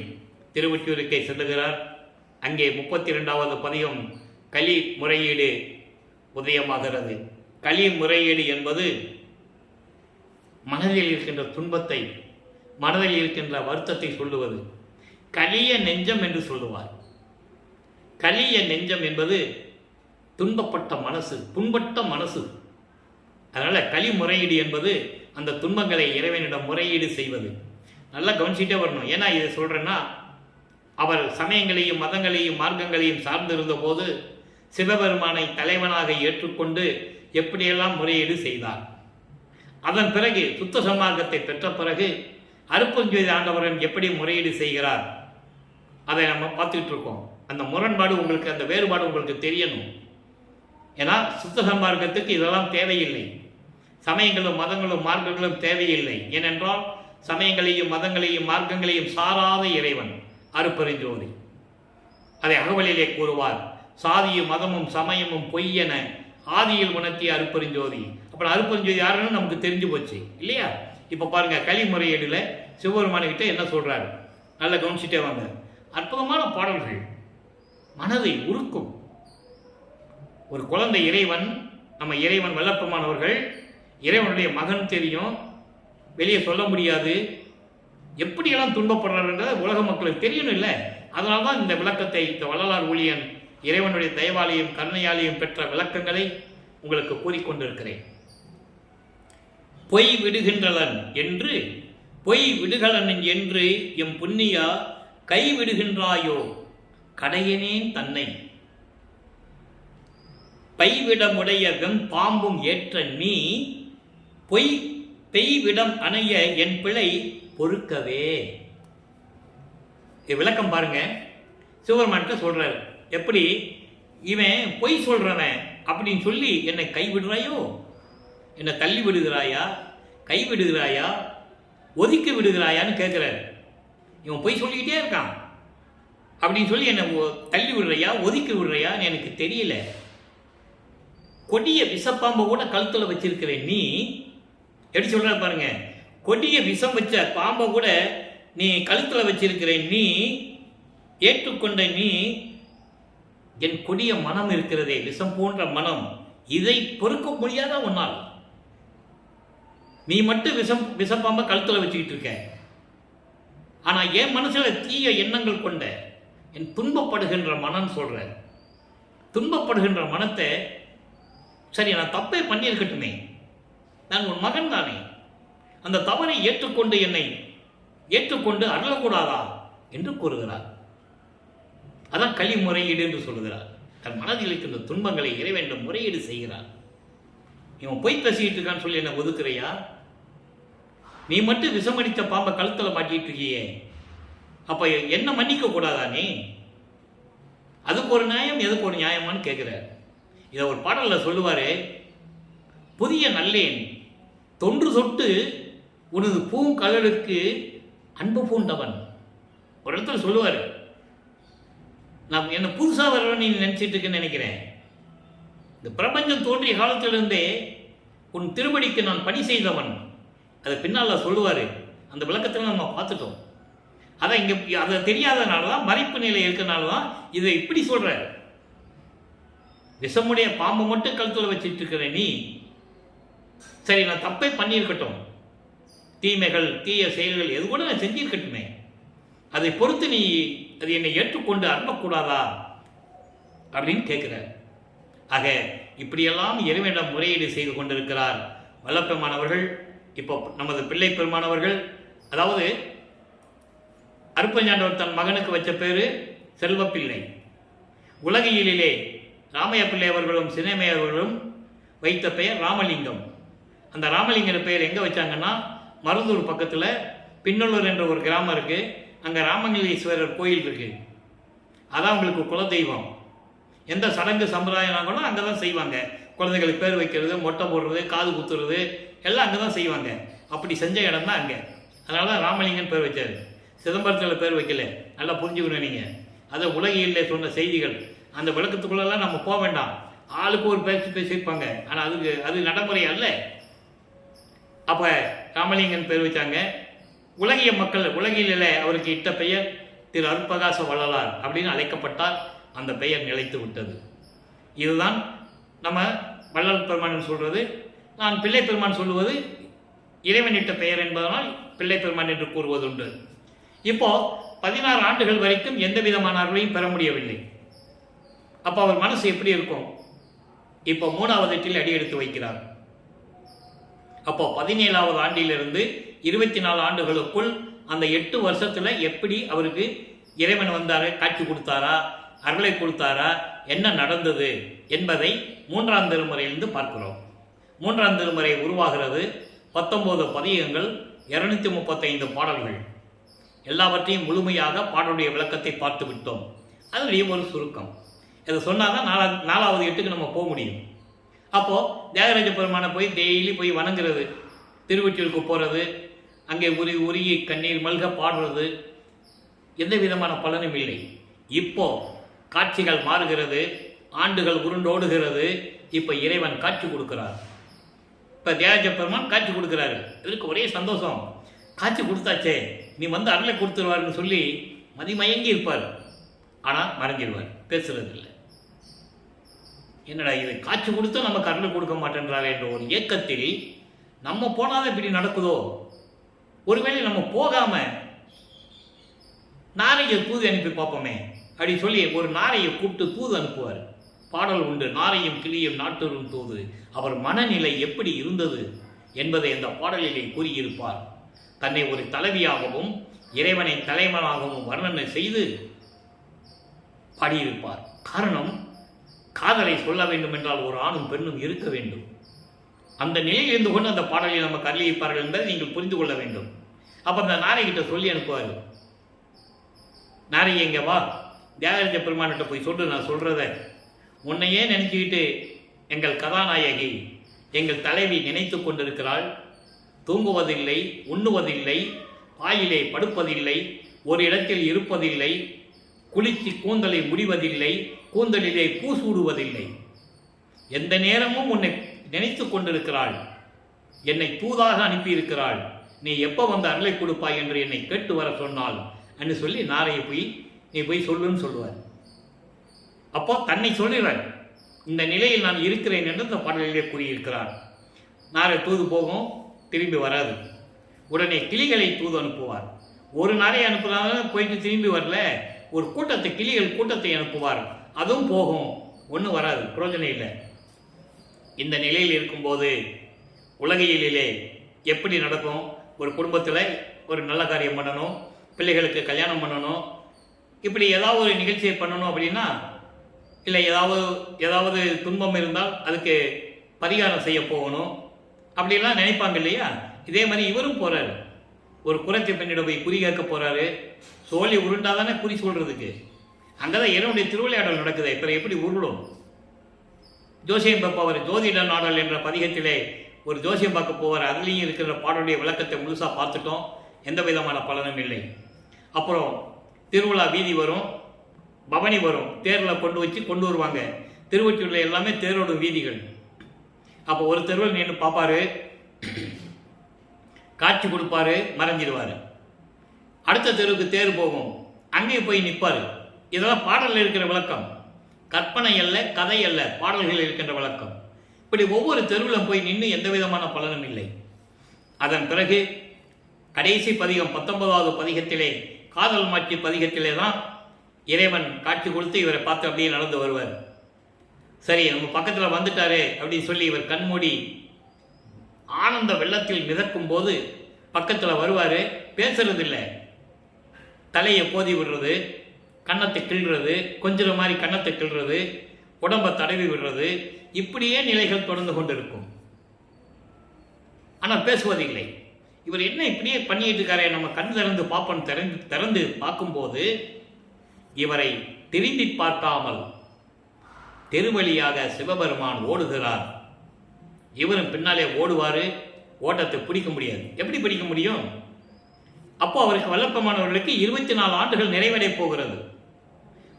திருவொற்றியூருக்கே செல்லுகிறார். அங்கே 32வது பதிகம் கலி முறையீடு உதயமாகிறது. கலி முறையீடு என்பது மனதில் இருக்கின்ற துன்பத்தை, மனதில் இருக்கின்ற வருத்தத்தை சொல்லுவது. கலிய நெஞ்சம் என்று சொல்லுவார். கலிய நெஞ்சம் என்பது துன்பப்பட்ட மனசு, புண்பட்ட மனசு. அதனால் கலி முறையீடு என்பது அந்த துன்பங்களை இறைவனிடம் முறையீடு செய்வது. நல்லா கவனிச்சுட்டே வரணும். ஏன்னா இதை சொல்கிறேன்னா, அவர் சமயங்களையும் மதங்களையும் மார்க்கங்களையும் சார்ந்திருந்த போது சிவபெருமானை தலைவனாக ஏற்றுக்கொண்டு எப்படியெல்லாம் முறையீடு செய்தார். அதன் பிறகு சுத்த சன்மார்க்கத்தை பெற்ற பிறகு அருப்பஞ்சோதி ஆண்டவரன் எப்படி முறையீடு செய்கிறார் அதை நம்ம பார்த்துக்கிட்டு இருக்கோம். அந்த முரண்பாடு உங்களுக்கு, அந்த வேறுபாடு உங்களுக்கு தெரியணும். ஏன்னா சுத்த சன்மார்க்கத்துக்கு இதெல்லாம் தேவையில்லை. சமயங்களும் மதங்களும் மார்க்கங்களும் தேவையில்லை. ஏனென்றால் சமயங்களையும் மதங்களையும் மார்க்கங்களையும் சாராத இறைவன் அருப்பெருஞ்சோதி. அதை அகவலிலே கூறுவார். சாதியும் மதமும் சமயமும் பொய்யென ஆதியில் உணர்த்திய அருப்பெருஞ்சோதி. அப்புறம் அருப்பெருஞ்சோதி யாருன்னு நமக்கு தெரிஞ்சு போச்சு இல்லையா? இப்போ பாருங்க, கலி முறையீடுல சிவபெருமானிக்கிட்ட என்ன சொல்றாரு, நல்லா கவனிச்சுட்டே வாங்க. அற்புதமான பாடல்கள், மனதை உருக்கும். ஒரு குழந்தை இறைவன், நம்ம இறைவன் வல்லப்பமானவர்கள், இறைவனுடைய மகன் தெரியும், வெளியே சொல்ல முடியாது, எப்படியெல்லாம் துன்பப்படுறாருன்றத உலக மக்களுக்கு தெரியணும் இல்லை? அதனால தான் இந்த விளக்கத்தை, இந்த வள்ளலார் ஊழியன் இறைவனுடைய தயவாலையும் கருணையாலையும் பெற்ற விளக்கங்களை உங்களுக்கு கூறிக்கொண்டிருக்கிறேன். பொய் விடுகின்றலன் என்று, பொய் விடுகளன் என்று எம் புண்ணியா கை விடுகின்றாயோ கடையனேன் தன்னை, பைவிடமுடைய வெம் பாம்பும் ஏற்ற நீ பொய் பெய்விடம் அணைய என் பிழை பொறுக்கவே. விளக்கம் பாருங்க, சிவபெருமான்கிட்ட சொல்றாரு. எப்படி இவன் பொய் சொல்றவன் அப்படின்னு சொல்லி என்னை கைவிடுறாயோ, என்னை தள்ளி விடுகிறாயா, கைவிடுகிறாயா, ஒதுக்கி விடுகிறாயான்னு கேட்கிறாரு. இவன் பொய் சொல்லிக்கிட்டே இருக்கான் அப்படின்னு சொல்லி என்னை தள்ளி விடுறையா, ஒதுக்கி விடுறையான்னு எனக்கு தெரியல. கொடிய விஷப்பாம்பை கூட கழுத்துல வச்சிருக்கிறேன் நீ, எப்படி சொல்ற பாருங்க. கொடிய விஷம் வச்ச பாம்பை கூட நீ கழுத்துல வச்சிருக்கிறேன் நீ, ஏற்றுக்கொண்ட நீ, என் கொடிய மனம் இருக்கிறதே, விஷம் போன்ற மனம், இதை பொறுக்க முடியாத உன்னால். நீ மட்டும் விஷப்பாம்பை கழுத்துல வச்சுக்கிட்டு இருக்க. ஆனா என் மனசுல தீய எண்ணங்கள் கொண்ட என் துன்பப்படுகின்ற மனம் சொல்ற, துன்பப்படுகின்ற மனத்தை, சரி நான் தப்பே பண்ணியிருக்கட்டுமே, நான் உன் மகன் தானே, அந்த தவறை ஏற்றுக்கொண்டு என்னை ஏற்றுக்கொண்டு அருளக்கூடாதா என்று கூறுகிறார். அதான் களி முறையீடு என்று சொல்லுகிறார். தன் மனதில் இருக்கின்ற துன்பங்களை இறைவனிடம் முறையீடு செய்கிறார். இவன் பொய் பேசிக்கிட்டு இருக்கான்னு சொல்லி என்ன ஒதுக்குறையா? நீ மட்டும் விஷமடித்த பாம்பை கழுத்தில் மாட்டிட்டு இருக்கியே, அப்ப என்ன மன்னிக்க கூடாதா நீ? அதுக்கு ஒரு நியாயம், எதுக்கு ஒரு நியாயமானு கேட்கிற. இதை ஒரு பாடலில் சொல்லுவாரு, புதிய நல்லேன் தொன்று சொட்டு உனது பூங்கலலுக்கு அன்பு பூண்டவன். ஒரு இடத்துல சொல்லுவார், நான் என்ன புதுசாக வரவன் நீ நினைச்சிட்டு இருக்குன்னு நினைக்கிறேன். இந்த பிரபஞ்சம் தோன்றிய காலத்திலிருந்தே உன் திருவடிக்கு நான் பணி செய்தவன். அதை பின்னால் சொல்லுவார். அந்த விளக்கத்தில் நம்ம பார்த்துட்டோம். அதை இங்கே அதை தெரியாதனால தான், மறைப்பு நிலை இருக்கிறனால தான் இதை இப்படி சொல்கிற. விஷமுடைய பாம்பு மட்டும் கழுத்தில் வச்சுட்டு இருக்கிற நீ, சரி நான் தப்பே பண்ணியிருக்கட்டும், தீமைகள் தீய செயல்கள் எது கூட நான் செஞ்சிருக்கட்டுமே, அதை பொறுத்து நீ அது என்னை ஏற்றுக்கொண்டு அனுப்பக்கூடாதா அப்படின்னு கேட்கிறார். ஆக இப்படியெல்லாம் இறைவனிடம் முறையீடு செய்து கொண்டிருக்கிறார் வல்லபெருமானவர்கள். இப்போ நமது பிள்ளை பெருமானவர்கள், அதாவது அருப்பஞ்சாண்டவர் தன் மகனுக்கு வச்ச பேரு செல்வப்பிள்ளை. உலகியலிலே ராமைய பிள்ளை அவர்களும் சின்னமைய அவர்களும் வைத்த பெயர் ராமலிங்கம். அந்த ராமலிங்கர் பெயர் எங்கே வச்சாங்கன்னா, மருதூர் பக்கத்தில் பின்னலூர் என்ற ஒரு கிராமம் இருக்குது. அங்கே ராமலிங்கேஸ்வரர் கோயில் இருக்குது. அதான் உங்களுக்கு குலதெய்வம். எந்த சடங்கு சம்பிரதாயம்னாலும் அங்கே தான் செய்வாங்க. குழந்தைகளுக்கு பேர் வைக்கிறது, மொட்டை போடுறது, காது குத்துறது எல்லாம் அங்கே தான் செய்வாங்க. அப்படி செஞ்ச இடம் தான் அங்கே. அதனால தான் ராமலிங்கன் பேர் வச்சார். சிதம்பரத்தில் பேர் வைக்கல. நல்லா புரிஞ்சுக்கணும் நீங்கள். அதை உலகியலில் சொன்ன செய்திகள். அந்த விளக்கத்துக்குள்ளெல்லாம் நம்ம போக வேண்டாம். ஆளுக்கு ஒரு பேச்சு பேசியிருப்பாங்க. ஆனால் அது நடைமுறை அல்ல. அப்போ ராமலிங்கன் பேர் வச்சாங்க. உலகிய மக்கள் உலகிலே அவருக்கு இட்ட பெயர் திரு அருட்பிரகாச வள்ளலார் அப்படின்னு அழைக்கப்பட்டார். அந்த பெயர் நிலைத்து விட்டது. இதுதான் நம்ம வள்ளல் பெருமான் சொல்றது. நான் பிள்ளை பெருமான் சொல்லுவது இறைவனிட்ட பெயர் என்பதனால் பிள்ளை பெருமான் என்று கூறுவதுண்டு. இப்போ 16 ஆண்டுகள் வரைக்கும் எந்த விதமான அருளையும் பெற முடியவில்லை. அப்போ அவர் மனசு எப்படி இருக்கும்? இப்போ 3வது எட்டில் அடி எடுத்து வைக்கிறார். அப்போ 17வது ஆண்டிலிருந்து 24 ஆண்டுகளுக்குள் அந்த 8 வருஷத்துல எப்படி அவருக்கு இறைவன் வந்தாரு, காட்சி கொடுத்தாரா, அருளை கொடுத்தாரா, என்ன நடந்தது என்பதை 3ஆம் திருமுறையிலிருந்து பார்க்கிறோம். 3ஆம் திருமுறை உருவாகிறது. 19 பதிகங்கள், 235 பாடல்கள். எல்லாவற்றையும் முழுமையாக பாடலுடைய விளக்கத்தை பார்த்து விட்டோம். அதுலேயே ஒரு சுருக்கம். இதை சொன்னாதான் 4வது எட்டுக்கு நம்ம போக முடியும். அப்போது தியாகராஜ பெருமானை போய் டெய்லி போய் வணங்குறது, திருவொற்றியூருக்கு போகிறது, அங்கே உருகி கண்ணீர் மல்க பாடுறது, எந்த விதமான பலனும் இல்லை. இப்போ காட்சிகள் மாறுகிறது, ஆண்டுகள் உருண்டோடுகிறது. இப்போ இறைவன் காட்சி கொடுக்கிறார். இப்போ தியாகராஜ பெருமான் காட்சி கொடுக்குறாரு. இதுக்கு ஒரே சந்தோஷம். காட்சி கொடுத்தாச்சே, நீ வந்து அருளை கொடுத்துருவாருன்னு சொல்லி மதிமயங்கி இருப்பார். ஆனால் மறைஞ்சிடுவார், பேசுறது இல்லை. என்னடா இது, காட்சி கொடுத்தா நமக்கு அருளை கொடுக்க மாட்டேன்றாங்க என்ற ஒரு ஏக்கத்தில் நம்ம போனாதான் இப்படி நடக்குதோ. ஒருவேளை நம்ம போகாம நாரையை தூது அனுப்பி பார்ப்போமே அப்படி சொல்லி ஒரு நாரையை கூப்பிட்டு தூது அனுப்புவார். பாடல் உண்டு, நாரையும் கிளியும் நாட்டரும் தூது. அவர் மனநிலை எப்படி இருந்தது என்பதை அந்த பாடலிலே கூறியிருப்பார். தன்னை ஒரு தலைவியாகவும் இறைவனை தலைவனாகவும் வர்ணனை செய்து பாடியிருப்பார். காரணம், காதலை சொல்ல வேண்டும் என்றால் ஒரு ஆணும் பெண்ணும் இருக்க வேண்டும். அந்த நிலையில் இருந்து கொண்டு அந்த பாடலை நமக்கு அறிவிப்பார்கள் என்பதை நீங்கள் புரிந்து கொள்ள வேண்டும். அப்போ அந்த நாரைகிட்ட சொல்லி அனுப்புவார். நாரை எங்க வா, தியாகராஜ பெருமான்கிட்ட போய் சொல்லு, நான் சொல்றத உன்னையே நினைச்சுக்கிட்டு எங்கள் கதாநாயகி எங்கள் தலைவி நினைத்து கொண்டிருக்கிறாள். தூங்குவதில்லை, உண்ணுவதில்லை, பாயிலே படுப்பதில்லை, ஒரு இடத்தில் இருப்பதில்லை, குளித்து கூந்தலை முடிவதில்லை, கூந்தலிலே பூசூடுவதில்லை. எந்த நேரமும் உன்னை நினைத்து கொண்டிருக்கிறாள். என்னை தூதாக அனுப்பியிருக்கிறாள். நீ எப்போ வந்து அருளை கொடுப்பாய் என்று என்னை கேட்டு வர சொன்னால் என்று சொல்லி நாரையை போய் நீ போய் சொல்லுன்னு சொல்லுவார். அப்போ தன்னை சொல்லுகிறார், இந்த நிலையில் நான் இருக்கிறேன் என்று இந்த பாடலிலே கூறியிருக்கிறார். நாரை தூது போகும், திரும்பி வராது. உடனே கிளிகளை தூது அனுப்புவார். ஒரு நாரை அனுப்புனாங்க, போயிட்டு திரும்பி வரல. ஒரு கூட்டத்தை, கிளிகள் கூட்டத்தை அனுப்புவார். அதுவும் போகும், ஒன்றும் வராது, பிரயோஜனம் இல்லை. இந்த நிலையில் இருக்கும்போது உலகியலிலே எப்படி நடக்கும்? ஒரு குடும்பத்தில் ஒரு நல்ல காரியம் பண்ணணும், பிள்ளைகளுக்கு கல்யாணம் பண்ணணும், இப்படி ஏதாவது ஒரு நிகழ்ச்சியை பண்ணணும் அப்படின்னா, இல்லை ஏதாவது துன்பம் இருந்தால் அதுக்கு பரிகாரம் செய்ய போகணும் அப்படிலாம் நினைப்பாங்க இல்லையா? இதே மாதிரி இவரும் போகிறாரு. ஒரு குரத்தை பெண்ணிட போய் குறி கேட்க போகிறாரு. சோழி உருண்டாதானே குறி சொல்கிறதுக்கு. அங்கே தான் இறைவனுடைய திருவிளையாடல் நடக்குது. இப்போ எப்படி உருளும்? ஜோசியம் பார்ப்பவர் ஜோதிட நாடல் என்ற பதிகத்திலே ஒரு ஜோசியம் பார்க்க போவார். அதுலேயும் இருக்கிற பாடலுடைய விளக்கத்தை முழுசாக பார்த்துட்டோம். எந்த விதமான பலனும் இல்லை. அப்புறம் திருவிழா வீதி வரும், பவனி வரும், தேரில் கொண்டு வருவாங்க. திருவொற்றியூரில் எல்லாமே தேரோடும் வீதிகள். அப்போ ஒரு தெருவில் நின்று பார்ப்பாரு, காட்சி கொடுப்பாரு, மறைஞ்சிடுவார். அடுத்த தெருவுக்கு தேர் போகும், அங்கேயும் போய் நிற்பார். இதெல்லாம் பாடலில் இருக்கிற விளக்கம். கற்பனை அல்ல, கதை அல்ல, பாடல்கள் இருக்கின்ற விளக்கம். இப்படி ஒவ்வொரு தெருவிலும் போய் நின்று எந்த விதமான பலனும் இல்லை. அதன் பிறகு கடைசி பதிகம் 19வது பதிகத்திலே, காதல் மாட்சி பதிகத்திலே தான் இறைவன் காட்சி கொடுத்து இவரை பார்த்து அப்படியே நடந்து வருவார். சரி, நம்ம பக்கத்தில் வந்துட்டாரு அப்படின்னு சொல்லி இவர் கண்மூடி ஆனந்த வெள்ளத்தில் மிதக்கும் போது பக்கத்தில் வருவார். பேசுறது இல்லை, தலையை போதி விடுறது, கன்னத்தை கிள்றது, கொஞ்சம் மாதிரி கன்னத்தை கிள்றது, உடம்பை தடவி விடுறது, இப்படியே நிலைகள் தொடர்ந்து கொண்டிருக்கும். ஆனால் பேசுவதில்லை. இவர் என்ன இப்படியே பண்ணிட்டு இருக்காரே, நம்ம கண் திறந்து பார்ப்போம். திறந்து பார்க்கும்போது இவரை திரும்பி பார்க்காமல் தெருவழியாக சிவபெருமான் ஓடுகிறார். இவரும் பின்னாலே ஓடுவார். ஓட்டத்தை பிடிக்க முடியாது. எப்படி பிடிக்க முடியும்? அப்போ அவருக்கு வல்லப்பமானவர்களுக்கு 24 ஆண்டுகள் நிறைவடை போகிறது.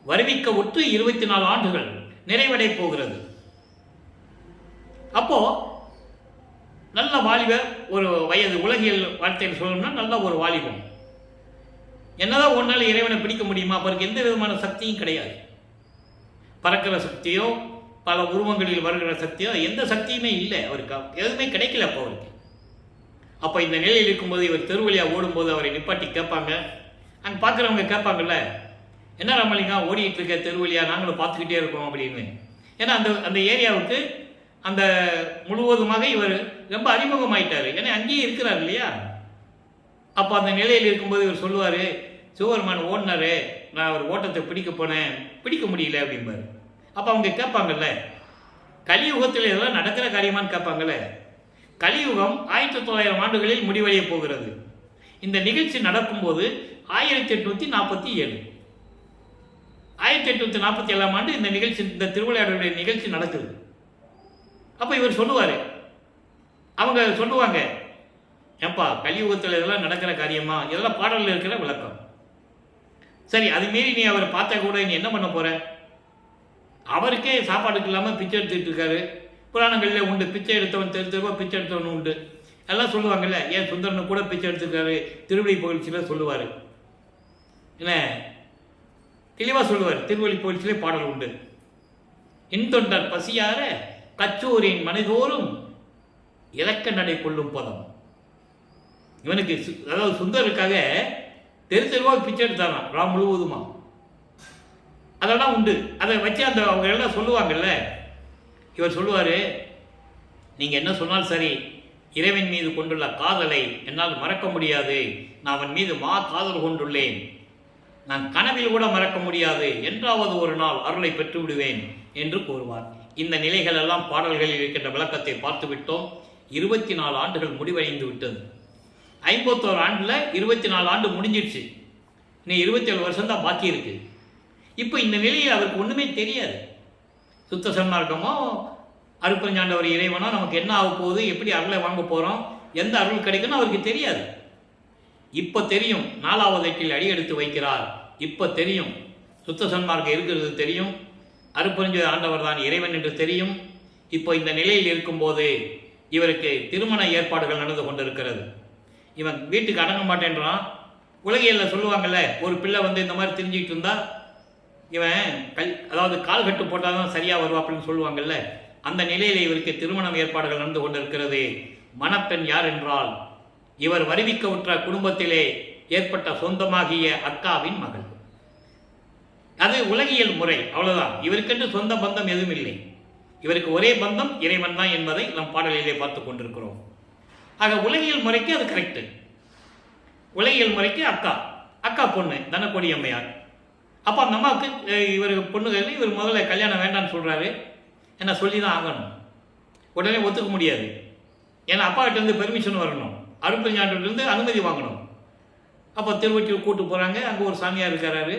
வருவிக்க ஒற்று 24 ஆண்டுகள் நிறைவடை போகிறது. அப்போ நல்ல வாலிப ஒரு வயது, உலகியல் வார்த்தையில் சொல்லணும்னா நல்ல ஒரு வாலிபம். என்னதான் ஒரு நாள் இறைவனை பிடிக்க முடியுமா? அவருக்கு எந்த விதமான சக்தியும் கிடையாது. பறக்கிற சக்தியோ பல உருவங்களில் வருகிற சக்தியோ எந்த சக்தியுமே இல்லை அவருக்கு. எதுவுமே கிடைக்கல அப்போ அவருக்கு. அப்போ இந்த நிலையில் இருக்கும்போது இவர் தெருவழியாக ஓடும்போது அவரை நிப்பாட்டி கேட்பாங்க. அங்கே பார்க்குறவங்க கேட்பாங்கல்ல, என்ன ராமலிங்கம் ஓடிட்டு இருக்க தெருவழியாக, நாங்களும் பார்த்துக்கிட்டே இருக்கோம் அப்படின்னு. ஏன்னா அந்த ஏரியாவுக்கு அந்த முழுவதுமாக இவர் ரொம்ப அறிமுகமாயிட்டார். ஏன்னா அங்கேயே இருக்கிறார் இல்லையா? அப்போ அந்த நிலையில் இருக்கும்போது இவர் சொல்லுவார், சிவபெருமான் ஓடினாரு, நான் ஒரு ஓட்டத்தை பிடிக்க போனேன், பிடிக்க முடியல அப்படிம்பாரு. அப்போ அவங்க கேட்பாங்கல்ல, கலியுகத்தில் இதெல்லாம் நடக்கிற காரியமானு கேட்பாங்கல்ல. கலியுகம் 1900 ஆண்டுகளில் முடிவடைய போகிறது. இந்த நிகழ்ச்சி நடக்கும்போது 1847 1847 ஆண்டு இந்த நிகழ்ச்சி, இந்த திருவிளையாடலுடைய நிகழ்ச்சி நடக்குது. அப்போ இவர் சொல்லுவார், அவங்க சொல்லுவாங்க, ஏப்பா கலியுகத்தில் இதெல்லாம் நடக்கிற காரியமா? இதெல்லாம் பாடலில் இருக்கிற விளக்கம். சரி, அது மீறி நீ அவரை பார்த்தா கூட நீ என்ன பண்ண போற? அவருக்கே சாப்பாடுக்கு இல்லாமல் பிச்சை எடுத்துக்கிட்டு இருக்காரு. புராணங்களில் உண்டு, பிச்சை எடுத்தவன் தெருவா பிச்சை எடுத்தவன் உண்டு எல்லாம் சொல்லுவாங்கல்ல. ஏன் சுந்தரனு கூட பிச்சை எடுத்துருக்காரு, திருவள்ளி புகழ்ச்சியில் சொல்லுவார். என்ன தெளிவாக சொல்லுவார். திருவள்ளி புகழ்ச்சியிலே பாடல் உண்டு. இன்தொண்டர் பசியார கச்சூரின் மனிதோறும் இலக்க நடை கொள்ளும் பதம். இவனுக்கு அதாவது சுந்தருக்காக தெருவாக பிச்சை எடுத்தாராம் ராம் முழுவதுமா. அதெல்லாம் உண்டு. அதை வச்சு அவங்க எல்லாம் சொல்லுவாங்கல்ல. இவர் சொல்லுவார், நீங்கள் என்ன சொன்னாலும் சரி, இறைவன் மீது கொண்டுள்ள காதலை என்னால் மறக்க முடியாது. நான் அவன் மீது காதல் கொண்டுள்ளேன். நான் கனவில் கூட மறக்க முடியாது. என்றாவது ஒரு நாள் அருளை பெற்று விடுவேன் என்று கூறுவார். இந்த நிலைகள் எல்லாம் பாடல்களில் இருக்கின்ற விளக்கத்தை பார்த்து விட்டோம். 24 ஆண்டுகள் முடிவடைந்து விட்டது. 51 ஆண்டில் 24 ஆண்டு முடிஞ்சிடுச்சு. இன்னும் 27 வருஷம் தான் பாக்கி இருக்கு. இப்போ இந்த நிலையில் அவருக்கு ஒன்றுமே தெரியாது. சுத்த சன்மார்க்கமோ அருப்பஞ்சாண்டவர் இறைவனோ நமக்கு என்ன ஆக போகுது, எப்படி அருளை வாங்க போகிறோம், எந்த அருள் கிடைக்குன்னு அவருக்கு தெரியாது. இப்போ தெரியும். 4வது எட்டில் அடி எடுத்து வைக்கிறார். இப்போ தெரியும். சுத்த சன்மார்க்கம் இருக்கிறது தெரியும். அருப்பஞ்ச ஆண்டவர் தான் இறைவன் என்று தெரியும். இப்போ இந்த நிலையில் இருக்கும்போது இவருக்கு திருமண ஏற்பாடுகள் நடந்து கொண்டிருக்கிறது. இவன் வீட்டுக்கு அடங்க மாட்டேன்றான். உலகியலில் சொல்லுவாங்கல்ல, ஒரு பிள்ளை இந்த மாதிரி தெரிஞ்சுக்கிட்டு இருந்தா இவன் அதாவது கால் கட்டு போட்டால் தான் சரியாக வருவாப்புன்னு சொல்லுவாங்கல்ல. அந்த நிலையில் இவருக்கு திருமணம் ஏற்பாடுகள் நடந்து கொண்டிருக்கிறது. மணப்பெண் யார் என்றால், இவர் வருவிக்க உற்ற குடும்பத்திலே ஏற்பட்ட சொந்தமாகிய அக்காவின் மகள். அது உலகியல் முறை, அவ்வளவுதான். இவருக்கென்று சொந்த பந்தம் எதுவும் இல்லை. இவருக்கு ஒரே பந்தம் இறைவன் தான் என்பதை நம் பாடலிலே பார்த்து கொண்டிருக்கிறோம். ஆக உலகியல் முறைக்கு அது கரெக்டு. உலகியல் முறைக்கு அக்கா பொண்ணு தனக்கொடி அம்மையார். அப்போ அந்த அம்மாவுக்கு இவருக்கு பொண்ணு இவர் முதல்ல கல்யாணம் வேண்டாம்னு சொல்கிறாரு. ஏன்னா சொல்லி தான் ஆகணும், உடனே ஒத்துக்க முடியாது. ஏன்னா அப்பாக்கிட்டேருந்து பெர்மிஷன் வரணும், அருப்பஞ்சாண்டிலிருந்து அனுமதி வாங்கணும். அப்போ திருவொற்றியூர் கூட்டு போகிறாங்க. அங்கே ஒரு சாமியார் இருக்கிறாரு.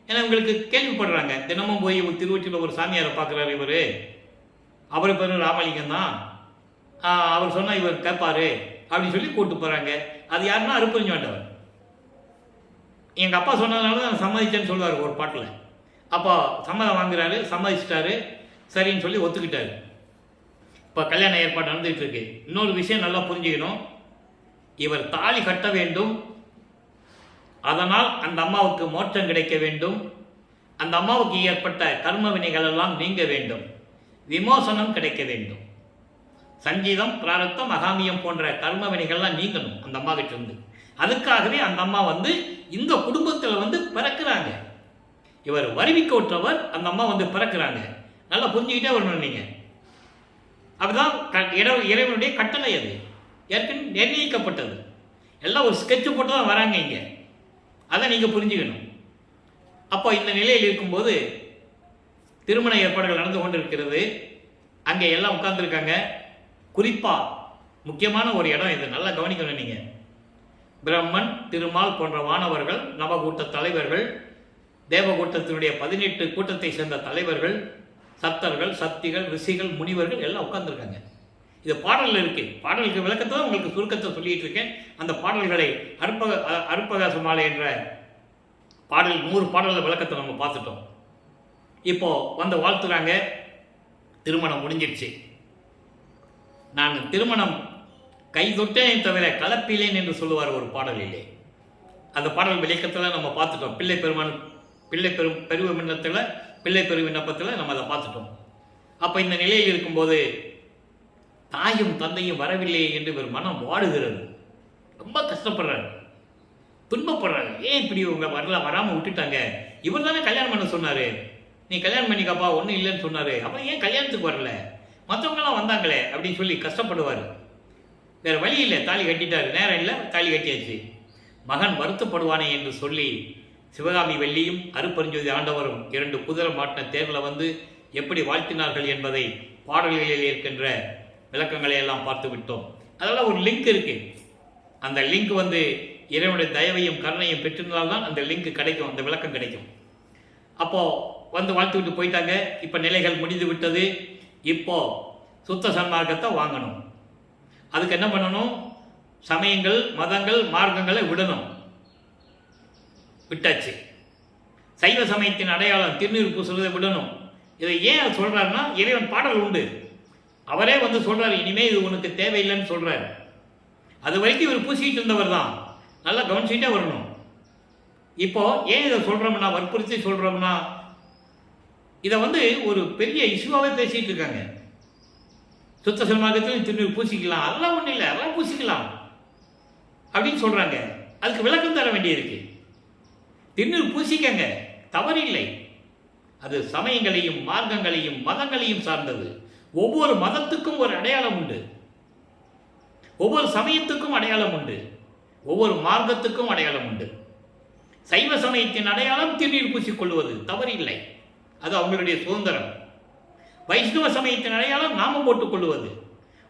ஏன்னா இவங்களுக்கு கேள்விப்படுறாங்க, தினமும் போய் திருவொற்றியூரில் ஒரு சாமியாரை பார்க்குறாரு இவர், அவர் பேர் ராமலிங்கம் தான், அவர் சொன்னால் இவர் கேட்பார் அப்படின்னு சொல்லி கூப்பிட்டு போகிறாங்க. அது யாருன்னா அருப்பஞ்சாண்டவர். எங்கள் அப்பா சொன்னதுனால தான் சம்மதிச்சேன்னு சொல்லுவார் ஒரு பாட்டில். அப்போ சம்மதம் வாங்குறாரு, சம்மதிச்சிட்டாரு, சரின்னு சொல்லி ஒத்துக்கிட்டாரு. இப்போ கல்யாண ஏற்பாடு நடந்துகிட்டு இருக்கு. இன்னொரு விஷயம் நல்லா புரிஞ்சுக்கணும், இவர் தாலி கட்ட வேண்டும், அதனால் அந்த அம்மாவுக்கு மோட்சம் கிடைக்க வேண்டும், அந்த அம்மாவுக்கு ஏற்பட்ட கர்ம வினைகள் எல்லாம் நீங்க வேண்டும், விமோசனம் கிடைக்க வேண்டும். சஞ்சீதம், பிராரத்தம், அகாமியம் போன்ற கர்ம வினைகள்லாம் நீங்கணும் அந்த அம்மா கிட்ட இருந்து. அதுக்காகவே அந்த அம்மா இந்த குடும்பத்தில் பிறக்கிறாங்க. இவர் வருவிக்கோற்றவர், அந்த அம்மா பிறக்கிறாங்க. நல்லா புரிஞ்சுக்கிட்டே வரணும் நீங்க. அதுதான் இறைவனுடைய கட்டளை. அது ஏற்கனவே நிர்ணயிக்கப்பட்டது. எல்லாம் ஒரு ஸ்கெட்சு போட்டு தான் வராங்க இங்க. அதை நீங்க புரிஞ்சுக்கணும். அப்போ இந்த நிலையில் இருக்கும்போது திருமண ஏற்பாடுகள் நடந்து கொண்டிருக்கிறது. அங்கே எல்லாம் உட்கார்ந்துருக்காங்க. குறிப்பா முக்கியமான ஒரு இடம் இது, நல்லா கவனிக்கணும் நீங்க. பிரம்மன், திருமால் போன்ற வானவர்கள், நவகூட்ட தலைவர்கள், தேவகூட்டத்தினுடைய 18 கூட்டத்தை சேர்ந்த தலைவர்கள், சத்தர்கள், சக்திகள், ரிஷிகள், முனிவர்கள் எல்லாம் உட்கார்ந்துருக்காங்க. இது பாடலில் இருக்கு. பாடலுக்கு விளக்கத்தை தான் உங்களுக்கு சுருக்கத்தை சொல்லிட்டு இருக்கேன். அந்த பாடல்களை அருப்பகாச மாலை என்ற பாடல் 100 பாடல்கள் விளக்கத்தை நம்ம பார்த்துட்டோம். இப்போ வாழ்த்துறாங்க. திருமணம் முடிஞ்சிருச்சு. நான் திருமணம் கை தொட்டேனே தவிர கலப்பிலேன் என்று சொல்லுவார் ஒரு பாடலிலே. அந்த பாடல் விளக்கத்தில் நம்ம பார்த்துட்டோம். பிள்ளை பெரு விண்ணப்பத்தில் நம்ம அதை பார்த்துட்டோம். அப்போ இந்த நிலையில் இருக்கும்போது தாயும் தந்தையும் வரவில்லை என்று இவர் மனம் வாடுகிறது. ரொம்ப கஷ்டப்படுறாரு, துன்பப்படுறாரு. ஏன் இப்படி இவங்க வராமல் விட்டுட்டாங்க? இவர் தானே கல்யாணம் பண்ண சொன்னார், நீ கல்யாணம் பண்ணிக்கப்பா, ஒன்றும் இல்லைன்னு சொன்னார், அப்புறம் ஏன் கல்யாணத்துக்கு வரல, மற்றவங்களாம் வந்தாங்களே அப்படின்னு சொல்லி கஷ்டப்படுவார். வேறு வழி இல்லை, தாலி கட்டிட்டாரு, நேரம் இல்லை, தாலி கட்டியாச்சு. மகன் வருத்தப்படுவானே என்று சொல்லி சிவகாமி வெள்ளியும் அருப்பெருஞ்சோதி ஆண்டவரும் 2 குதிரை மாட்டின தேரில் எப்படி வாழ்த்தினார்கள் என்பதை பாடல்களில் இருக்கின்ற விளக்கங்களை எல்லாம் பார்த்து விட்டோம். அதெல்லாம் ஒரு லிங்க் இருக்கு. அந்த லிங்க் இறைவனுடைய தயவையும் கருணையும் பெற்றிருந்தால்தான் அந்த லிங்க் கிடைக்கும், அந்த விளக்கம் கிடைக்கும். அப்போ வாழ்த்து விட்டு போயிட்டாங்க. இப்போ நிலைகள் முடிந்து விட்டது. இப்போ சுத்த சன்மார்க்கத்தை வாங்கணும். அதுக்கு என்ன பண்ணணும்? சமயங்கள், மதங்கள், மார்க்கங்களை விடணும். விட்டாச்சு. சைவ சமயத்தின் அடையாளம் திருநீர் பூசுறதை விடணும். இதை ஏன் சொல்றாருன்னா, இறைவன் பாடல் உண்டு, அவரே சொல்றாரு, இனிமே இது உனக்கு தேவையில்லைன்னு சொல்றாரு. அது வரைக்கும் இவர் பூசிக்கிட்டு இருந்தவர் தான். நல்லா கவனிச்சுட்டே வரணும். இப்போ ஏன் இதை சொல்றோம்னா, வற்புறுத்தி சொல்றோம்னா, இதை ஒரு பெரிய இஷ்யூவாகவே பேசிட்டு இருக்காங்க. சுத்த சன்மார்க்கத்திலும் திருநீர் பூசிக்கலாம், அதெல்லாம் ஒன்றும் இல்லை, அதெல்லாம் பூசிக்கலாம் அப்படின்னு சொல்றாங்க. அதுக்கு விளக்கம் தர வேண்டியிருக்கு. திருநீர் பூசிக்கங்க, தவறு இல்லை. அது சமயங்களையும் மார்க்கங்களையும் மதங்களையும் சார்ந்தது. ஒவ்வொரு மதத்துக்கும் ஒரு அடையாளம் உண்டு, ஒவ்வொரு சமயத்துக்கும் அடையாளம் உண்டு, ஒவ்வொரு மார்க்கத்துக்கும் அடையாளம் உண்டு. சைவ சமயத்தின் அடையாளம் திருநீர் பூசிக்கொள்வது தவறில்லை, அது அவங்களுடைய சுதந்திரம். வைஷ்ணவ சமயத்தின் அடையாளம் நாமம் போட்டுக் கொள்வது,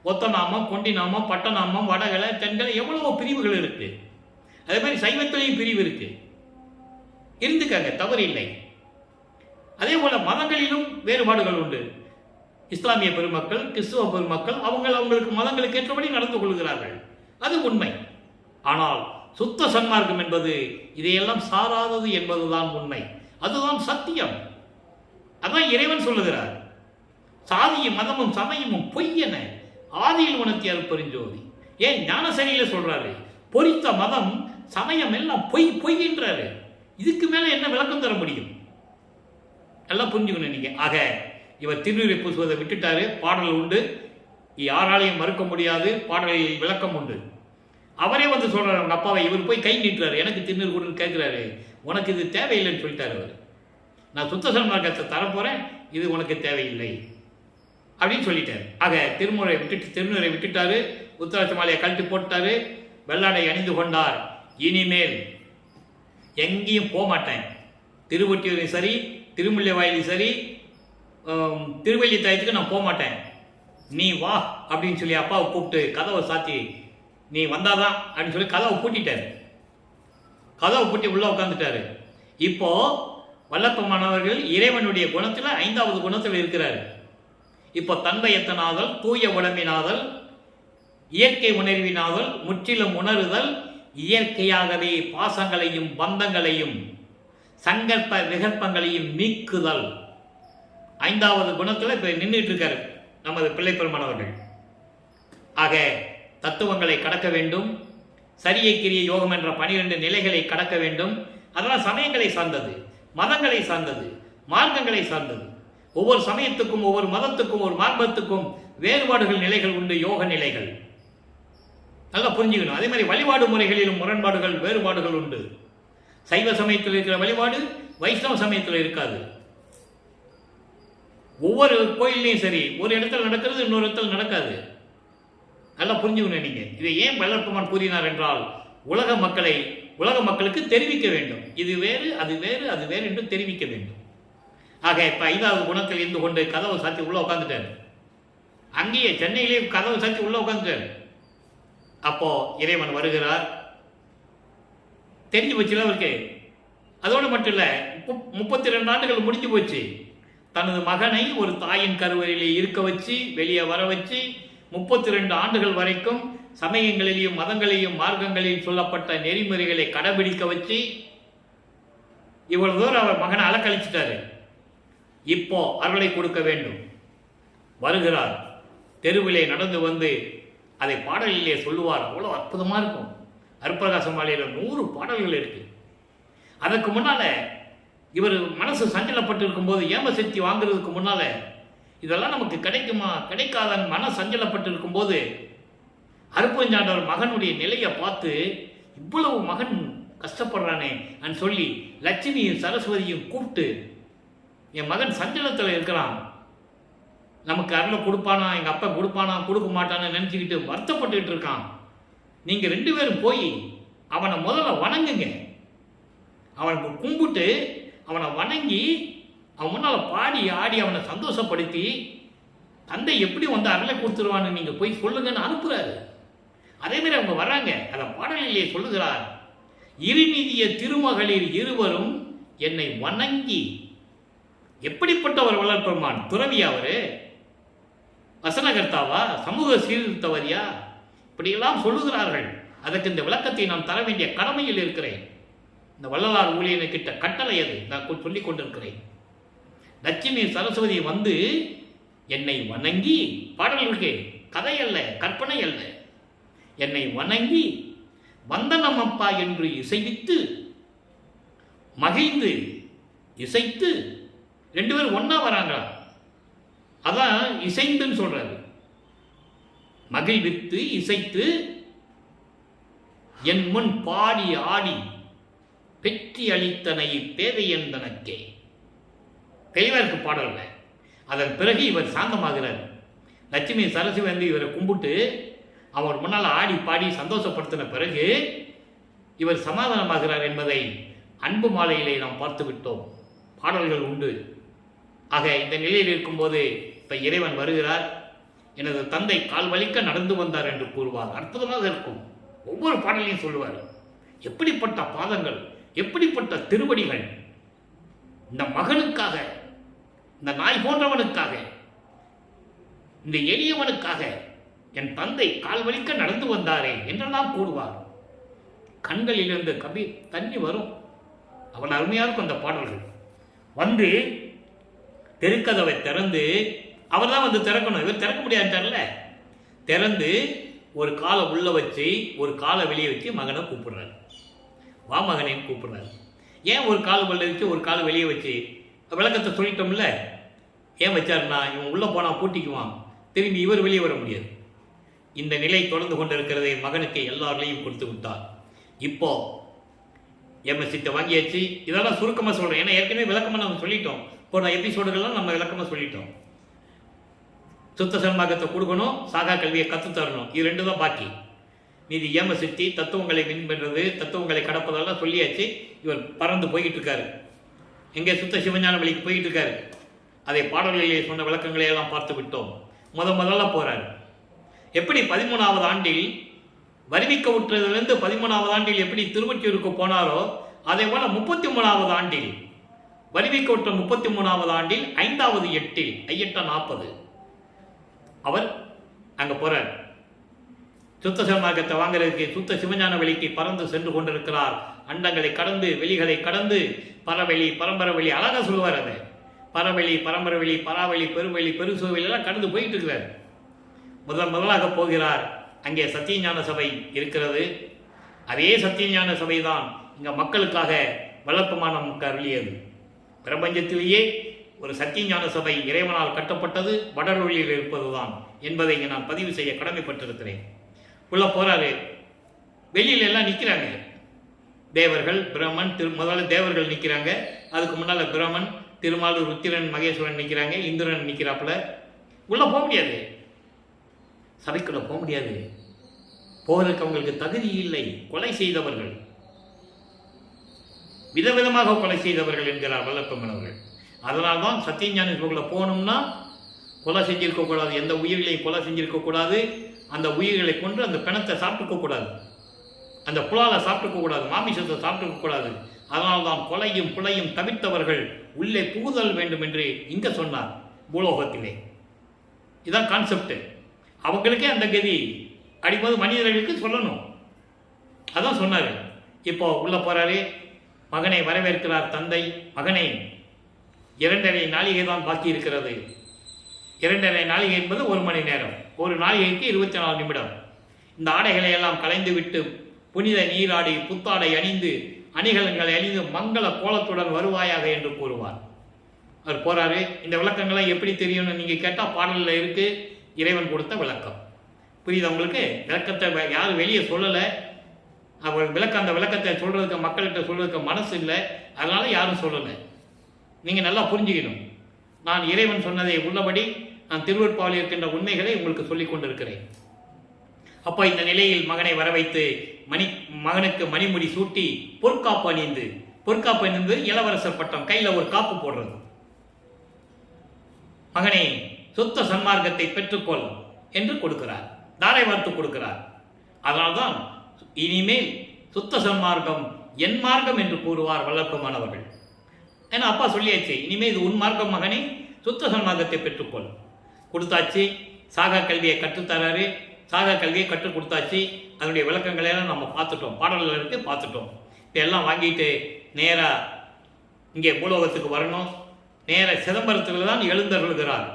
ஒத்த நாமம், கொண்டி நாமம், பட்ட நாமம், வடகலை, தென்கலை, எவ்வளவோ பிரிவுகள் இருக்கு. அதே மாதிரி சைவத்திலையும் பிரிவு இருக்கு, இருந்துக்காங்க, தவறில்லை. அதே போல மதங்களிலும் வேறுபாடுகள் உண்டு. இஸ்லாமிய பெருமக்கள், கிறிஸ்துவ பெருமக்கள் அவங்களுக்கு மதங்களுக்கு ஏற்றபடி நடந்து கொள்கிறார்கள், அது உண்மை. ஆனால் சுத்த சன்மார்க்கம் என்பது இதையெல்லாம் சாராதது என்பதுதான் உண்மை, அதுதான் சத்தியம். அதான் இறைவன் சொல்லுகிறார், சாதியும் மதமும் சமயமும் பொய்யென ஆதியில் உணர்த்திய அருட்பெருஞ்சோதி. ஏன் ஞானசேனியில சொல்றாரு, பொறித்த மதம் சமயம் எல்லாம் பொய்கின்றாரு. இதுக்கு மேல என்ன விளக்கம் தர முடியும்? எல்லாம் புரிஞ்சுக்கணும் நீங்க. ஆக இவர் திருநீரை பூசுவதை விட்டுட்டாரு. பாடல் உண்டு, யாராலையும் மறுக்க முடியாது, பாடலில் விளக்கம் உண்டு. அவரே சொல்றாரு, அவங்க அப்பாவை இவர் போய் கை நீட்டுறாரு, எனக்கு திருநீர் கொடுன்னு கேட்கிறாரு. உனக்கு இது தேவையில்லைன்னு சொல்லிட்டாரு அவர். நான் சுத்த சன்மார்க்கத்தை தரப்போறேன், இது உனக்கு தேவையில்லை அப்படின்னு சொல்லிட்டாரு. ஆக திருநீரை விட்டுட்டாரு, உத்தராட்ச மாலையை கழட்டி போட்டாரு, வெள்ளாடை அணிந்து கொண்டார். இனிமேல் எங்கேயும் போக மாட்டேன், திருவொற்றியூரையும் சரி, திருமுல்லைவாயிலையும் சரி, திருவல்லித்தாயத்துக்கு நான் போக மாட்டேன், நீ வா அப்படின்னு சொல்லி அப்பாவை கூப்பிட்டு கதவை சாத்தி, நீ வந்தாதான் அப்படின்னு சொல்லி கதவை பூட்டிட்டாரு. கதவை பூட்டி உள்ள உட்காந்துட்டாரு. இப்போ வல்லப்பமானவர்கள் இறைவனுடைய குணத்தில் 5வது குணத்தில் இருக்கிறார். இப்போ தன்மையத்தனாதல், தூய உடம்பினாதல், இயற்கை உணர்வினாதல், முற்றிலும் உணருதல், இயற்கையாகவே பாசங்களையும் பந்தங்களையும் சங்கற்ப விகற்பங்களையும் நீக்குதல், 5வது குணத்தில் இப்போ நின்றுட்டு இருக்காரு நமது பிள்ளை பெருமானவர்கள். ஆக தத்துவங்களை கடக்க வேண்டும், சரியை கிரிய யோகம் என்ற 12 நிலைகளை கடக்க வேண்டும். அதெல்லாம் சமயங்களை சார்ந்தது, மதங்களை சார்ந்தது, மார்க்கங்களை சார்ந்தது. ஒவ்வொரு சமயத்துக்கும் ஒவ்வொரு மதத்துக்கும் ஒரு மார்க்கத்துக்கும் வேறுபாடுகள் நிலைகள் உண்டு, யோக நிலைகள் நல்லா புரிஞ்சுக்கணும். அதே மாதிரி வழிபாடு முறைகளிலும் முரண்பாடுகள் வேறுபாடுகள் உண்டு. சைவ சமயத்தில் இருக்கிற வழிபாடு வைஷ்ணவ சமயத்தில் இருக்காது. ஒவ்வொரு கோயிலையும் சரி, ஒரு இடத்துல நடக்கிறது இன்னொரு இடத்துல நடக்காது. நல்லா புரிஞ்சுக்கணும். நீங்க இதை ஏன் வல்லற்பெருமான் கூறினார் என்றால், உலக மக்களுக்கு தெரிவிக்க வேண்டும். இது வேறு, அது வேறு, அது வேறு என்று தெரிவிக்க வேண்டும். ஆக இப்ப 5வது குணத்தில் இருந்து கொண்டு கதவை சாத்தி உள்ள உட்காந்துட்டாரு. அங்கேயே சென்னையிலேயே கதவை சாத்தி உள்ள உட்காந்துட்டாரு. அப்போ இறைவன் வருகிறார். தெரிஞ்சு போச்சுல அவருக்கு. அதோடு மட்டும் இல்ல, 32 ஆண்டுகள் முடிஞ்சு போச்சு. தனது மகனை ஒரு தாயின் கருவறையிலே இருக்க வச்சு வெளியே வர வச்சு 32 ஆண்டுகள் வரைக்கும் சமயங்களிலேயும் மதங்களையும் மார்க்கங்களிலும் சொல்லப்பட்ட நெறிமுறைகளை கடைபிடிக்க வச்சு இவ்வளவு தூரம் அவர் மகனை அலக்கழிச்சிட்டாரு. இப்போ அருளை கொடுக்க வேண்டும். வருகிறார். தெருவிலே நடந்து வந்து அதை பாடலிலே சொல்லுவார். அவ்வளோ அற்புதமா இருக்கும். அருட்பிரகாச மாலையில 100 பாடல்கள் இருக்கு. அதற்கு முன்னால இவர் மனசு சஞ்சலப்பட்டு இருக்கும்போது ஏமசக்தி வாங்குறதுக்கு முன்னால இதெல்லாம் நமக்கு கிடைக்குமா கிடைக்காதன் மன சஞ்சலப்பட்டு இருக்கும்போது அருப்பஞ்சாண்டவர் மகனுடைய நிலையை பார்த்து, இவ்வளவு மகன் கஷ்டப்படுறானே சொல்லி லட்சுமியும் சரஸ்வதியும் கூப்பிட்டு, என் மகன் சஞ்சலத்தில் இருக்கிறான், நமக்கு அருளை கொடுப்பானா, எங்கள் அப்பா கொடுப்பானா கொடுக்க மாட்டான்னு நினச்சிக்கிட்டு வருத்தப்பட்டுக்கிட்டு இருக்கான். நீங்கள் 2 பேரும் போய் அவனை முதல்ல வணங்குங்க. அவனுக்கு கும்பிட்டு அவனை வணங்கி அவன் முன்னால் பாடி ஆடி அவனை சந்தோஷப்படுத்தி தந்தை எப்படி வந்து அருளை கொடுத்துருவான்னு நீங்கள் போய் சொல்லுங்கன்னு அனுப்புகிறாரு. அதேமாதிரி அவங்க வர்றாங்க. அதை பாடலிலே சொல்லுகிறார். இருநிதிய திருமகளிர் இருவரும் என்னை வணங்கி, எப்படிப்பட்டவர் வளர்ப்பெருமான்? துறவியா அவரு? வசனகர்த்தாவா? சமூக சீர்திருத்தவரியா? இப்படியெல்லாம் சொல்லுகிறார்கள். அதற்கு இந்த விளக்கத்தை நான் தர வேண்டிய கடமையில் இருக்கிறேன். இந்த வள்ளலார் ஊழியனை கிட்ட கட்டளை அது நான் சொல்லிக் கொண்டிருக்கிறேன். லட்சுமி சரஸ்வதி வந்து என்னை வணங்கி, பாடல்களுக்கு கதை அல்ல, கற்பனை அல்ல, என்னை வணங்கி வந்தனமப்பா என்று இசைவித்து மகிழ்ந்து இசைத்து 2 பேரும் ஒன்னா வராங்களா? அதான் இசைந்துன்னு சொல்றாரு. மகிழ்வித்து இசைத்து என் முன் பாடி ஆடி பெற்றி அளித்தனை பேதையந்தனக்கே. தெளிவாருக்கு பாடல்ல. அதன் பிறகு இவர் சாந்தமாகிறார். லட்சுமி சரஸ்வதி வந்து இவரை கும்பிட்டு அவர் முன்னால் ஆடி பாடி சந்தோஷப்படுத்தின பிறகு இவர் சமாதானமாகிறார் என்பதை அன்பு மாலையிலே நாம் பார்த்து விட்டோம். பாடல்கள் உண்டு. ஆக இந்த நிலையில் இருக்கும்போது இப்ப இறைவன் வருகிறார். எனது தந்தை கால் வலிக்க நடந்து வந்தார் என்று கூறுவார். அற்புதமாக இருக்கும். ஒவ்வொரு பாடலையும் சொல்லுவார். எப்படிப்பட்ட பாதங்கள், எப்படிப்பட்ட திருவடிகள்! இந்த மகனுக்காக, இந்த நாய் போன்றவனுக்காக, இந்த எளியவனுக்காக என் தந்தை கால் வலிக்க நடந்து வந்தாரே என்றெல்லாம் கூறுவார். கண்களிலிருந்து தண்ணி வரும். அவன் அருமையாக இருக்கும் அந்த பாடல்கள். வந்து தெருக்கதவை திறந்து, அவர் தான் வந்து திறக்கணும், இவர் திறக்க முடியாதுல, திறந்து ஒரு காலை உள்ள வச்சு ஒரு காலை வெளியே வச்சு மகனை கூப்பிடுறாரு. வா மகனேன்னு கூப்பிடுறாரு. ஏன் ஒரு கால் உள்ள வச்சு ஒரு கால் வெளியே வச்சு? விளக்கத்தை சொல்லிட்டோம்ல. ஏன் வச்சாருன்னா, இவன் உள்ள போனா பூட்டிக்குவான், திரும்பி இவர் வெளியே வர முடியாது. இந்த நிலை தொடர்ந்து கொண்டிருக்கிறதை மகனுக்கு எல்லாரையும் கொடுத்து விட்டார். இப்போ எம்எஸ்சித்தை வாங்கியாச்சு. இதெல்லாம் சுருக்கமாக சொல்கிறேன், ஏன்னா ஏற்கனவே விளக்கமாக நம்ம சொல்லிட்டோம். போன எபிசோடுகள்லாம் நம்ம விளக்கமாக சொல்லிட்டோம். சுத்த சன்மார்க்கத்தை கொடுக்கணும், சாகா கல்வியை கற்றுத்தரணும், இது 2 தான் பாக்கி. மீதி ஏமசித்தி தத்துவங்களை வின்பெறது, தத்துவங்களை கடப்பதெல்லாம் சொல்லியாச்சு. இவர் பறந்து போய்கிட்டு இருக்காரு. எங்கே சுத்த சிவஞான வழிக்கு போயிட்டு இருக்காரு. அதை பாடல்களிலே சொன்ன விளக்கங்களை எல்லாம் பார்த்து விட்டோம். முதல்ல போறாரு. எப்படி 13வது ஆண்டில் வருவிக்க உற்றதிலிருந்து 13வது ஆண்டில் எப்படி திருவொற்றியூருக்கு போனாரோ அதே போல 33வது ஆண்டில் வருவிக்க உற்ற 33வது ஆண்டில் 5வது எட்டில் ஐயட்ட 40 அவர் அங்க போறார். சுத்த சன்மார்க்கத்தை வாங்குறதுக்கு சுத்த சிவஞான வெளிக்கு பறந்து சென்று கொண்டிருக்கிறார். அண்டங்களை கடந்து வெளிகளை கடந்து பரவெளி பரம்பரை வெளி அழகா சொல்லுவார். அதை பரவெளி பரம்பரை வெளி பராவெளி பெருவெளி பெருசுவெளி எல்லாம் கடந்து போயிட்டு இருக்கிறார். முதலாக போகிறார். அங்கே சத்தியஞான சபை இருக்கிறது. அதே சத்தியஞான சபை தான் இங்க மக்களுக்காக வளர்ப்பமான நமக்கு அருளியது. பிரபஞ்சத்திலேயே ஒரு சத்தியஞான சபை இறைவனால் கட்டப்பட்டது வடரொழியில் இருப்பதுதான் என்பதை இங்கே நான் பதிவு செய்ய கடமைப்பட்டிருக்கிறேன். உள்ள போறாரு. வெளியில எல்லாம் நிற்கிறாங்க தேவர்கள், பிரம்மன், முதல்ல தேவர்கள் நிற்கிறாங்க. அதுக்கு முன்னால பிரம்மன், திருமால், ருத்திரன், மகேஸ்வரன் நிற்கிறாங்க. இந்திரன் நிற்கிறாப்புல. உள்ள போக முடியாது, சபைக்குள்ள போக முடியாது. போவதற்கு அவங்களுக்கு தகுதி இல்லை. கொலை செய்தவர்கள், விதவிதமாக கொலை செய்தவர்கள் என்கிறார் வல்லப்பமனவர்கள். அதனால்தான் சத்தியஞான சபைக்குள்ள போகணும்னா கொலை செஞ்சிருக்க கூடாது, எந்த உயிர்களையும் கொலை செஞ்சிருக்க கூடாது, அந்த உயிர்களை கொண்டு அந்த பிணத்தை சாப்பிட்டுக்க கூடாது, அந்த புலாலை சாப்பிட்டுக்க கூடாது, மாமிசத்தை சாப்பிட்டுக்க கூடாது. அதனால்தான் கொலையும் புலையும் தவிர்த்தவர்கள் உள்ளே புகுதல் வேண்டும் என்று இங்க சொன்னார் பூலோகத்திலே. இதுதான் கான்செப்ட். அவங்களுக்கே அந்த கதி அடிப்பது மனிதர்களுக்கு சொல்லணும். அதான் சொன்னார். இப்போ உள்ள போறாரு. மகனை வரவேற்கிறார் தந்தை. மகனை 2.5 நாளிகை தான் பாக்கி இருக்கிறது. 2.5 நாளிகை என்பது 1 மணி நேரம். ஒரு நாளிகைக்கு 24 நிமிடம். இந்த ஆடைகளை எல்லாம் கலைந்து விட்டு புனித நீராடி புத்தாடை அணிந்து அணிகலன்களை அணிந்து மங்கள கோலத்துடன் வருவாயாக என்று கூறுவார். அவர் போறாரு. இந்த விளக்கங்களை எப்படி தெரியும்னு நீங்க கேட்டா பாடலில் இருக்கு. இறைவன் கொடுத்த விளக்கம் புரியுது உங்களுக்கு. விளக்கத்தை யாரும் வெளியே சொல்லலை. அவர் அந்த விளக்கத்தை சொல்றதுக்கு மக்கள்கிட்ட சொல்றதுக்கு மனசு இல்லை. அதனால யாரும் சொல்லலை. நீங்க நல்லா புரிஞ்சுக்கணும். நான் இறைவன் சொன்னதை உள்ளபடி நான் திருவருட்பாவில் இருக்கின்ற உண்மைகளை உங்களுக்கு சொல்லிக் கொண்டிருக்கிறேன். அப்போ இந்த நிலையில் மகனை வர வைத்து மகனுக்கு மணிமுடி சூட்டி பொற்காப்பு அணிந்து இளவரசர் பட்டம், கையில் ஒரு காப்பு போடுறது. மகனை சுத்த சன்மார்க்கத்தை பெற்றுக்கொள் என்று கொடுக்கிறார். தாரை வார்த்து கொடுக்கிறார். அதனால்தான் இனிமேல் சுத்த சன்மார்க்கம் என் மார்க்கம் என்று கூறுவார் வல்லற்பமானவர்கள். ஏன்னா அப்பா சொல்லியாச்சு, இனிமேல் இது உன் மார்க்கம் மகனை, சுத்த சன்மார்க்கத்தை பெற்றுக்கொள். கொடுத்தாச்சு. சாகா கல்வியை கற்றுத்தராரு. சாகா கல்வியை கற்றுக் கொடுத்தாச்சு. அதனுடைய விளக்கங்களையெல்லாம் நம்ம பார்த்துட்டோம். பாடல்கள் இருக்கு, பார்த்துட்டோம். இதெல்லாம் வாங்கிட்டு நேராக இங்கே பூலோகத்துக்கு வரணும். நேர சிதம்பரத்தில் தான் எழுந்தருள்கிறார்.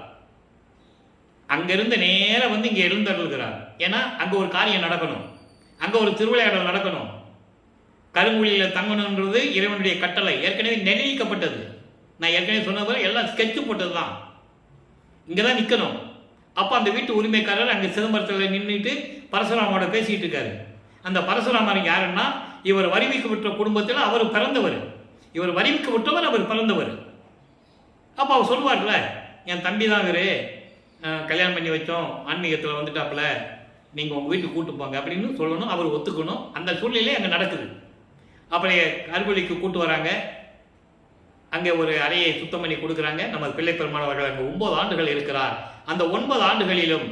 அங்கிருந்து நேராக வந்து இங்கே எழுந்தருள்கிறார். ஏன்னா அங்கே ஒரு காரியம் நடக்கணும், அங்கே ஒரு திருவிளையாடல் நடக்கணும். கருங்குழியில் தங்கணுன்றது இறைவனுடைய கட்டளை, ஏற்கனவே நிர்ணயிக்கப்பட்டது. நான் ஏற்கனவே சொன்ன போல எல்லாம் ஸ்கெட்சு போட்டது தான். இங்கே தான் நிற்கணும். அப்போ அந்த வீட்டு உரிமைக்காரர் அங்கே சிதம்பரத்தில் நின்றுட்டு பரசுராமோட பேசிகிட்டு இருக்காரு. அந்த பரசுராமர் யாருன்னா, இவர் வரிவிக்கு விட்ட குடும்பத்தில் அவர் பிறந்தவர். இவர் வரிவிக்கு விட்டவர், அவர் பிறந்தவர். அப்போ அவர் சொல்லுவார்ல, என் தம்பி தான் இவர், கல்யாணம் பண்ணி வச்சோம், ஆன்மீகத்தில் வந்துட்டாப்புல, நீங்கள் உங்கள் வீட்டுக்கு கூட்டு போங்க அப்படின்னு சொல்லணும். அவர் ஒத்துக்கணும். அந்த சூழ்நிலை அங்கே நடக்குது. அப்படியே கருவழிக்கு கூட்டு வராங்க. அங்கே ஒரு அறையை சுத்தம் பண்ணி கொடுக்குறாங்க. நமது பிள்ளை பெருமானவர்கள் அங்கே 9 ஆண்டுகள் இருக்கிறார். அந்த 9 ஆண்டுகளிலும்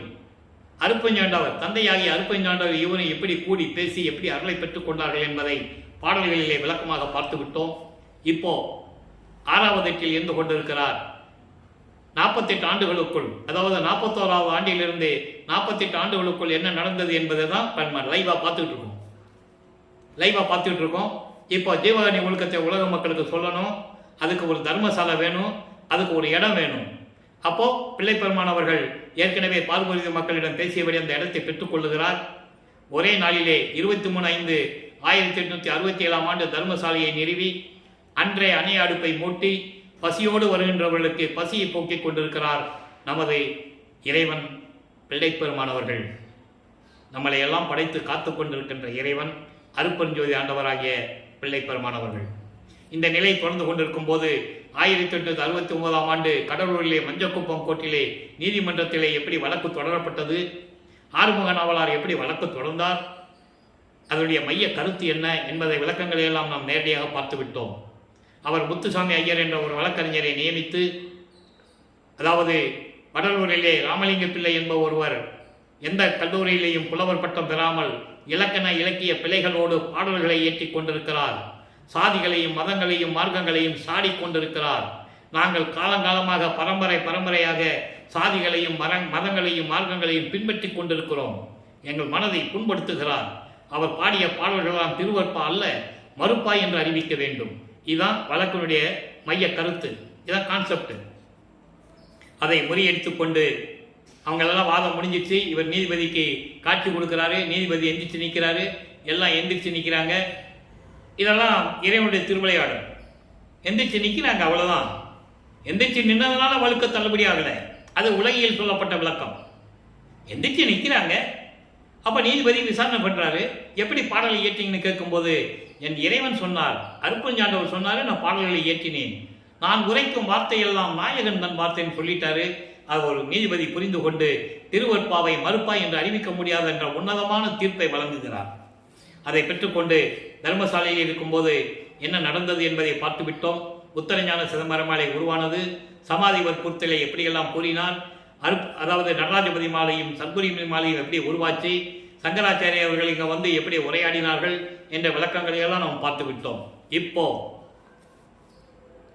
அருப்பஞ்சாண்டவர், தந்தையாகிய அருப்பஞ்சாண்டவர் இவரை எப்படி கூடி பேசி எப்படி அருளை பெற்றுக் கொண்டார்கள் என்பதை பாடல்களிலே விளக்கமாக பார்த்து விட்டோம். இப்போ 6வது எட்டில் இருந்து கொண்டிருக்கிறார். 48 ஆண்டுகளுக்குள், அதாவது 41வது ஆண்டிலிருந்து 48 ஆண்டுகளுக்குள் என்ன நடந்தது என்பதை தான் லைவா பார்த்துட்டு இருக்கோம். இப்போ ஜீவகாணி ஒழுக்கத்தை உலக மக்களுக்கு சொல்லணும். அதுக்கு ஒரு தர்மசாலை வேணும், அதுக்கு ஒரு இடம் வேணும். அப்போ பிள்ளை பெருமானவர்கள் ஏற்கனவே பார்வதி மக்களிடம் பேசியபடி அந்த இடத்தை பெற்றுக்கொள்ளுகிறார். ஒரே நாளிலே 23/5/1867 ஆண்டு தர்மசாலையை நிறுவி அன்றே அணைய அடுப்பை மூட்டி பசியோடு வருகின்றவர்களுக்கு பசியை போக்கிக் கொண்டிருக்கிறார் நமது இறைவன். பிள்ளை பெருமானவர்கள் நம்மளை எல்லாம் படைத்து காத்து கொண்டிருக்கின்ற இறைவன் அருப்பெருஞ்சோதி ஆண்டவராகிய பிள்ளை பெருமானவர்கள். இந்த நிலை தொடர்ந்து கொண்டிருக்கும் போது 1869 ஆண்டு கடலூரிலே மஞ்சக்குப்பம் கோர்ட்டிலே நீதிமன்றத்திலே எப்படி வழக்கு தொடரப்பட்டது, ஆறுமுக நாவலார் எப்படி வழக்கு தொடர்ந்தார், அதனுடைய மைய கருத்து என்ன என்பதை விளக்கங்களை எல்லாம் நாம் நேரடியாக பார்த்து விட்டோம். அவர் முத்துசாமி ஐயர் என்ற ஒரு வழக்கறிஞரை நியமித்து, அதாவது வடலூரிலே ராமலிங்க பிள்ளை என்ப ஒருவர் எந்த கல்லூரியிலேயும் புலவர் பட்டம் பெறாமல் இலக்கண இலக்கிய பிழைகளோடு பாடல்களை ஏற்றி கொண்டிருக்கிறார். சாதிகளையும் மதங்களையும் மார்க்கங்களையும் சாடிக்கொண்டிருக்கிறார். நாங்கள் காலங்காலமாக பரம்பரையாக சாதிகளையும் மதங்களையும் மார்க்கங்களையும் பின்பற்றி கொண்டிருக்கிறோம். எங்கள் மனதை புண்படுத்துகிறார். அவர் பாடிய பாடல்களாம் திருவற்பா அல்ல, மறுப்பா என்று அறிவிக்க வேண்டும். இதுதான் வழக்கினுடைய மைய கருத்து, இதுதான் கான்செப்ட். அதை முறியடித்துக் கொண்டு அவங்களெல்லாம் வாதம் முடிஞ்சிச்சு. இவர் நீதிபதிக்கு காட்சி கொடுக்குறாரு. நீதிபதி எந்திரிச்சு நிற்கிறாரு. எல்லாம் எந்திரிச்சு நிற்கிறாங்க. இதெல்லாம் இறைவனுடைய திருவிளையாடல். எந்திரிச்சு நிற்கிறாங்க, அவ்வளோதான். எந்திரிச்சு நின்னதுனால வழுக்க தள்ளுபடி ஆகலை. அது உலகியல் சொல்லப்பட்ட விளக்கம். எந்திரிச்சு நிற்கிறாங்க. அப்போ நீதிபதி விசாரணை பண்ணுறாரு. எப்படி பாடலை ஏற்றிங்கன்னு கேட்கும்போது, என் இறைவன் சொன்னார், அருப்பஞ்சாண்டவர் சொன்னார், நான் பாடல்களை ஏற்றினேன். நான் உரைக்கும் வார்த்தையெல்லாம் நாயகன் தன் வார்த்தைன்னு சொல்லிட்டாரு. அது ஒரு நீதிபதி புரிந்து கொண்டு திருவற்பாவை மறுப்பா என்று அறிவிக்க முடியாது என்ற உன்னதமான தீர்ப்பை வழங்குகிறார். அதை பெற்றுக்கொண்டு தர்மசாலையில் இருக்கும்போது என்ன நடந்தது என்பதை பார்த்துவிட்டோம். உத்தரஞான சிதம்பரமாலை உருவானது. சமாதி வற்புறுத்தலை எப்படியெல்லாம் கூறினார், அதாவது நடராஜபதி மாலையும் சத்குரி மாலையும் எப்படி உருவாச்சு, சங்கராச்சாரிய அவர்கள் இங்கே வந்து எப்படி உரையாடினார்கள் என்ற விளக்கங்களையெல்லாம் நாம் பார்த்து விட்டோம். இப்போ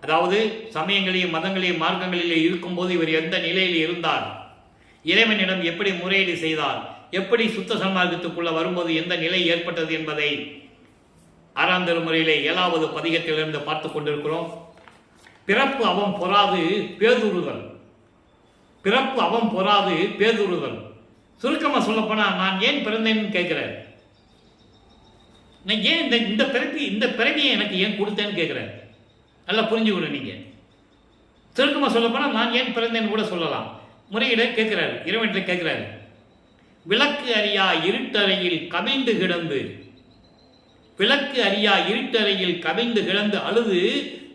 அதாவது சமயங்களையும் மதங்களையும் மார்க்கங்களிலே இருக்கும்போது இவர் எந்த நிலையில் இருந்தார், இறைவனிடம் எப்படி முறையீடு செய்தார், எப்படி சுத்த சன்மார்க்கத்துக்குள்ள வரும்போது எந்த நிலை ஏற்பட்டது என்பதை 6ஆம் திருமுறையிலே 7வது பதிகத்திலிருந்து பார்த்து கொண்டிருக்கிறோம். பிறப்பு அவம் பொறாது பேதுறுதல். பிறப்பு அவம் பொறாது பேதுறுதல். சுருக்கமாக சொல்லப்போனா, நான் ஏன் பிறந்தேன்னு கேட்கிறார். நான் ஏன் இந்த பிறவியை எனக்கு ஏன் கொடுத்தேன்னு கேட்கிறார். நல்லா புரிஞ்சுக்கணும் நீங்க. சுருக்கமாக சொல்லப்போனால் நான் ஏன் பிறந்தேன்னு கூட சொல்லலாம். முறையிட கேட்கிறாரு, இறைவன்கிட்ட கேட்கிறாரு. விளக்கு அறியா இருட்டறையில் கவிழ்ந்து கிடந்து, விளக்கு அறியா இருட்டறையில் கவிழ்ந்து கிடந்து அழுது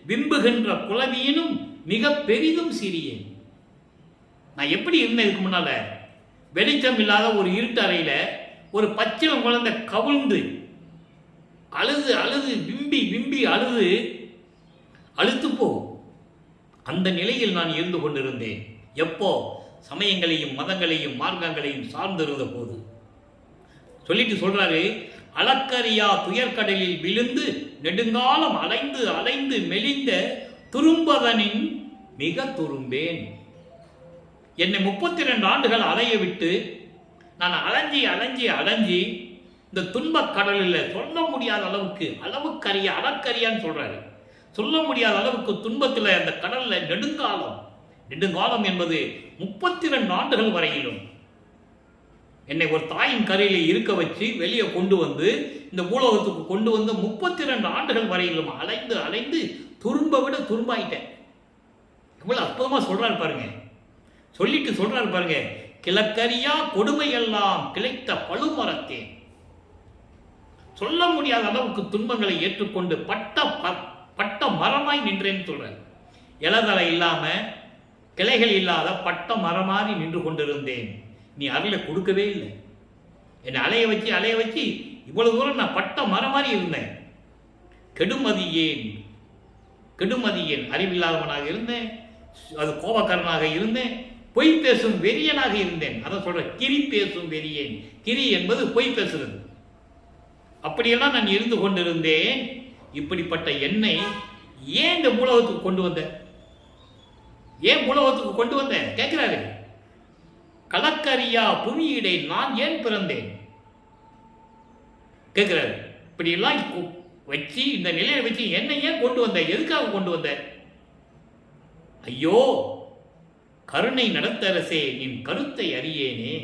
விம்புகின்ற புலவியினும் மிக பெரிதும் சிறியேன். நான் எப்படி இருந்தேன் இதுக்கு முன்னால? வெளிச்சம் இல்லாத ஒரு இருட்டு அறையில ஒரு பச்சை குழந்தை கவிழ்ந்து அழுது அழுது விம்பி விம்பி அழுது அழுத்து போ, அந்த நிலையில் நான் இருந்து கொண்டிருந்தேன். எப்போ? சமயங்களையும் மதங்களையும் மார்க்கங்களையும் சார்ந்திருந்த போது. சொல்லிட்டு சொல்றாரு, அளக்கரியா துயர்கடலில் விழுந்து நெடுங்காலம் அலைந்து அலைந்து மெலிந்த துரும்பதனின் மிக துரும்பேன். என்னை 32 ஆண்டுகள் அலைய விட்டு நான் அலைஞ்சி அலைஞ்சி அலைஞ்சி இந்த துன்பக் கடலில் சொல்ல முடியாத அளவுக்கரிய அளக்கரியான்னு சொல்றாரு. சொல்ல முடியாத அளவுக்கு துன்பத்தில் அந்த கடலில் நெடுங்காலம் என்பது 32 ஆண்டுகள் வரையிலும் என்னை ஒரு தாயின் கரையிலே இருக்க வச்சு வெளியே கொண்டு வந்து இந்த பூலோகத்துக்கு கொண்டு வந்து 32 ஆண்டுகள் வரையிலும் அலைந்து அலைந்து துரும்ப விட துரும்பாயிட்டேன். எவ்வளவு அற்புதமா சொல்றாரு பாருங்க. சொல்லிட்டு சொல்றாரு பாருங்க, கிழக்கரியா கொடுமையெல்லாம் கிளைத்த பழுமரத்தேன். சொல்ல முடியாத அளவுக்கு துன்பங்களை ஏற்றுக்கொண்டு பட்ட மரமாய் நின்றேன்னு சொல்றாரு. இலதலை இல்லாம கிளைகள் இல்லாத பட்ட மரமாறி நின்று கொண்டிருந்தேன். நீ அருளை கொடுக்கவே இல்லை. என்னை அலைய வச்சு இவ்வளவு தூரம் நான் பட்ட மரம் மாதிரி இருந்தேன். கெடுமதி ஏன் அறிவில்லாதவனாக இருந்தேன், அது கோபக்காரனாக இருந்தேன், பொய் பேசும் வெறியனாக இருந்தேன். அதான் சொல்ற, கிரி பேசும் வெறியேன். கிரி என்பது பொய் பேசுறது. அப்படியெல்லாம் நான் இருந்து கொண்டிருந்தேன். இப்படிப்பட்ட என்னை ஏன் இந்த மூலகத்துக்கு கொண்டு வந்தேன் கேட்கிறாரு. கலக்கரியா புவியிடை நான் ஏன் பிறந்தேன் கேட்கிறாரு. இப்படியெல்லாம் வச்சு இந்த நிலையை வச்சு என்னை ஏன் கொண்டு வந்த, எதுக்காக கொண்டு வந்த? ஐயோ கருணை நடத்தரசே, நின் கருத்தை அறியேனே.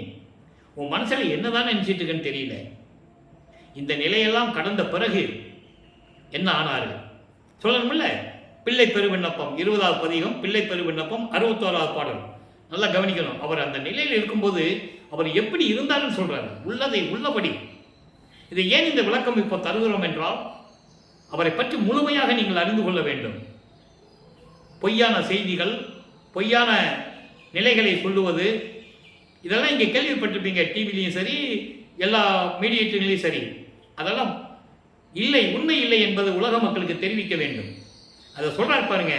உன் மனசுல என்னதான் நினைச்சிட்டு இருக்கன்னு தெரியல. இந்த நிலையெல்லாம் கடந்த பிறகு என்ன ஆனாரு சொல்லணும்ல. பிள்ளை பெருவிண்ணப்பம் 20வது பதிகம், பிள்ளை பெருவிண்ணப்பம் 61வது பாடல். நல்லா கவனிக்கணும். அவர் அந்த நிலையில் இருக்கும்போது அவர் எப்படி இருந்தாருன்னு சொல்றாரு, உள்ளதை உள்ளபடி. இதை ஏன் இந்த விளக்கம் இப்போ தருகிறோம் என்றால், அவரை பற்றி முழுமையாக நீங்கள் அறிந்து கொள்ள வேண்டும். பொய்யான செய்திகள், பொய்யான நிலைகளை சொல்லுவது, இதெல்லாம் இங்கே கேள்விப்பட்டிருப்பீங்க. டிவிலையும் சரி, எல்லா மீடியேட்டர்லையும் சரி. அதெல்லாம் இல்லை, உண்மை இல்லை என்பது உலக மக்களுக்கு தெரிவிக்க வேண்டும். அதை சொல்றாரு பாருங்க.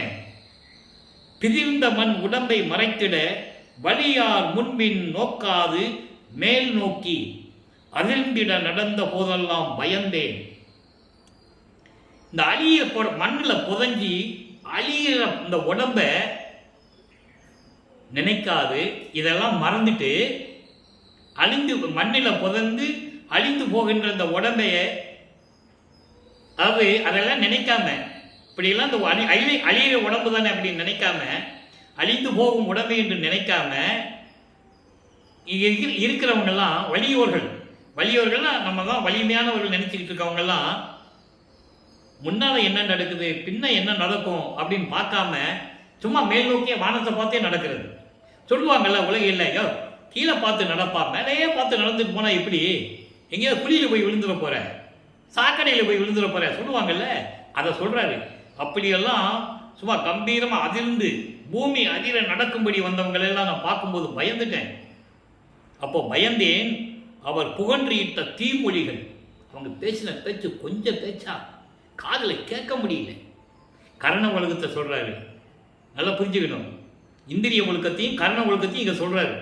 பிரிந்த மண் உடம்பை மறைத்திட வலியார் முன்பின் நோக்காது மேல் நோக்கி அதிர்ந்திட நடந்த போதெல்லாம் பயந்தேன். இந்த அழிய மண்ணில் புதஞ்சி அழியிற இந்த உடம்ப நினைக்காது, இதெல்லாம் மறந்துட்டு அழிந்து மண்ணில் புதந்து அழிந்து போகின்ற இந்த உடம்பைய, அதாவது அதெல்லாம் நினைக்காம, இப்படியெல்லாம் இந்த அழியிற உடம்பு தானே அப்படின்னு நினைக்காம, அழிந்து போகும் உடம்பை என்று நினைக்காம இருக்கிறவங்கெல்லாம் வலியோர்கள்லாம் நம்ம தான் வலிமையானவர்கள் நினைச்சுக்கிட்டு இருக்கவங்கெல்லாம் முன்னால என்ன நடக்குது பின்ன என்ன நடக்கும் அப்படின்னு பார்க்காம சும்மா மேல் நோக்கிய வானத்தை பார்த்தே நடக்கிறது. சொல்லுவாங்கல்ல உலகில், ஐயோ கீழே பார்த்து நடப்பா, மேலேயே பார்த்து நடந்துட்டு போனா எப்படி, எங்கேயாவது குழியில் போய் விழுந்துட போற, சாக்கடையில் போய் விழுந்துட போற சொல்லுவாங்கல்ல, அதை சொல்றாரு. அப்படியெல்லாம் சும்மா கம்பீரமாக அதிர்ந்து பூமி அதிர நடக்கும்படி வந்தவங்களெல்லாம் நான் பார்க்கும்போது பயந்துட்டேன். அப்போ பயந்தேன். அவர் புகன்றியிட்ட தீமொழிகள், அவங்க பேசின பேச்சு கொஞ்சம் பேச்சா காதில் கேட்க முடியல. கரண ஒழுக்கத்தை சொல்றாரு, நல்லா புரிஞ்சுக்கணும். இந்திரிய ஒழுக்கத்தையும் கரண ஒழுக்கத்தையும் இங்கே சொல்றாரு.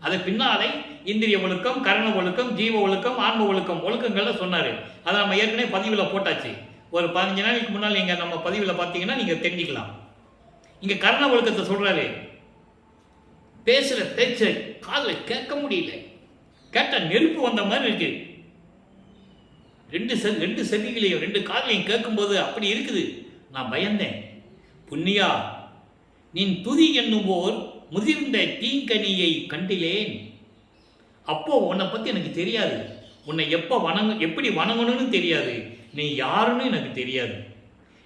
அதை பின்னாலே இந்திரிய ஒழுக்கம், கரண ஒழுக்கம், ஜீவ ஒழுக்கம், ஆன்ம ஒழுக்கம் ஒழுக்கங்கள்ல சொன்னார். அதை நம்ம ஏற்கனவே பதிவில் போட்டாச்சு. ஒரு 15 நாளைக்கு முன்னால் நீங்கள் நம்ம பதிவில் பார்த்தீங்கன்னா நீங்கள் தெரிஞ்சுக்கலாம். இங்கே கரண ஒழுக்கத்தை சொல்றாரு. பேசுகிற பேச்சை காதில் கேட்க முடியல, கேட்ட நெருப்பு வந்த மாதிரி இருக்கு. ரெண்டு செவிகளையும் 2 காதலையும் கேட்கும்போது அப்படி இருக்குது. நான் பயந்தேன். புண்ணியா, நீ துதி என்னும்போர் முதிர்ந்த தீங்கனியை கண்டிலேன். அப்போ உன்னை பற்றி எனக்கு தெரியாது, உன்னை எப்படி வணங்கணும்னு தெரியாது, நீ யாருன்னு எனக்கு தெரியாது,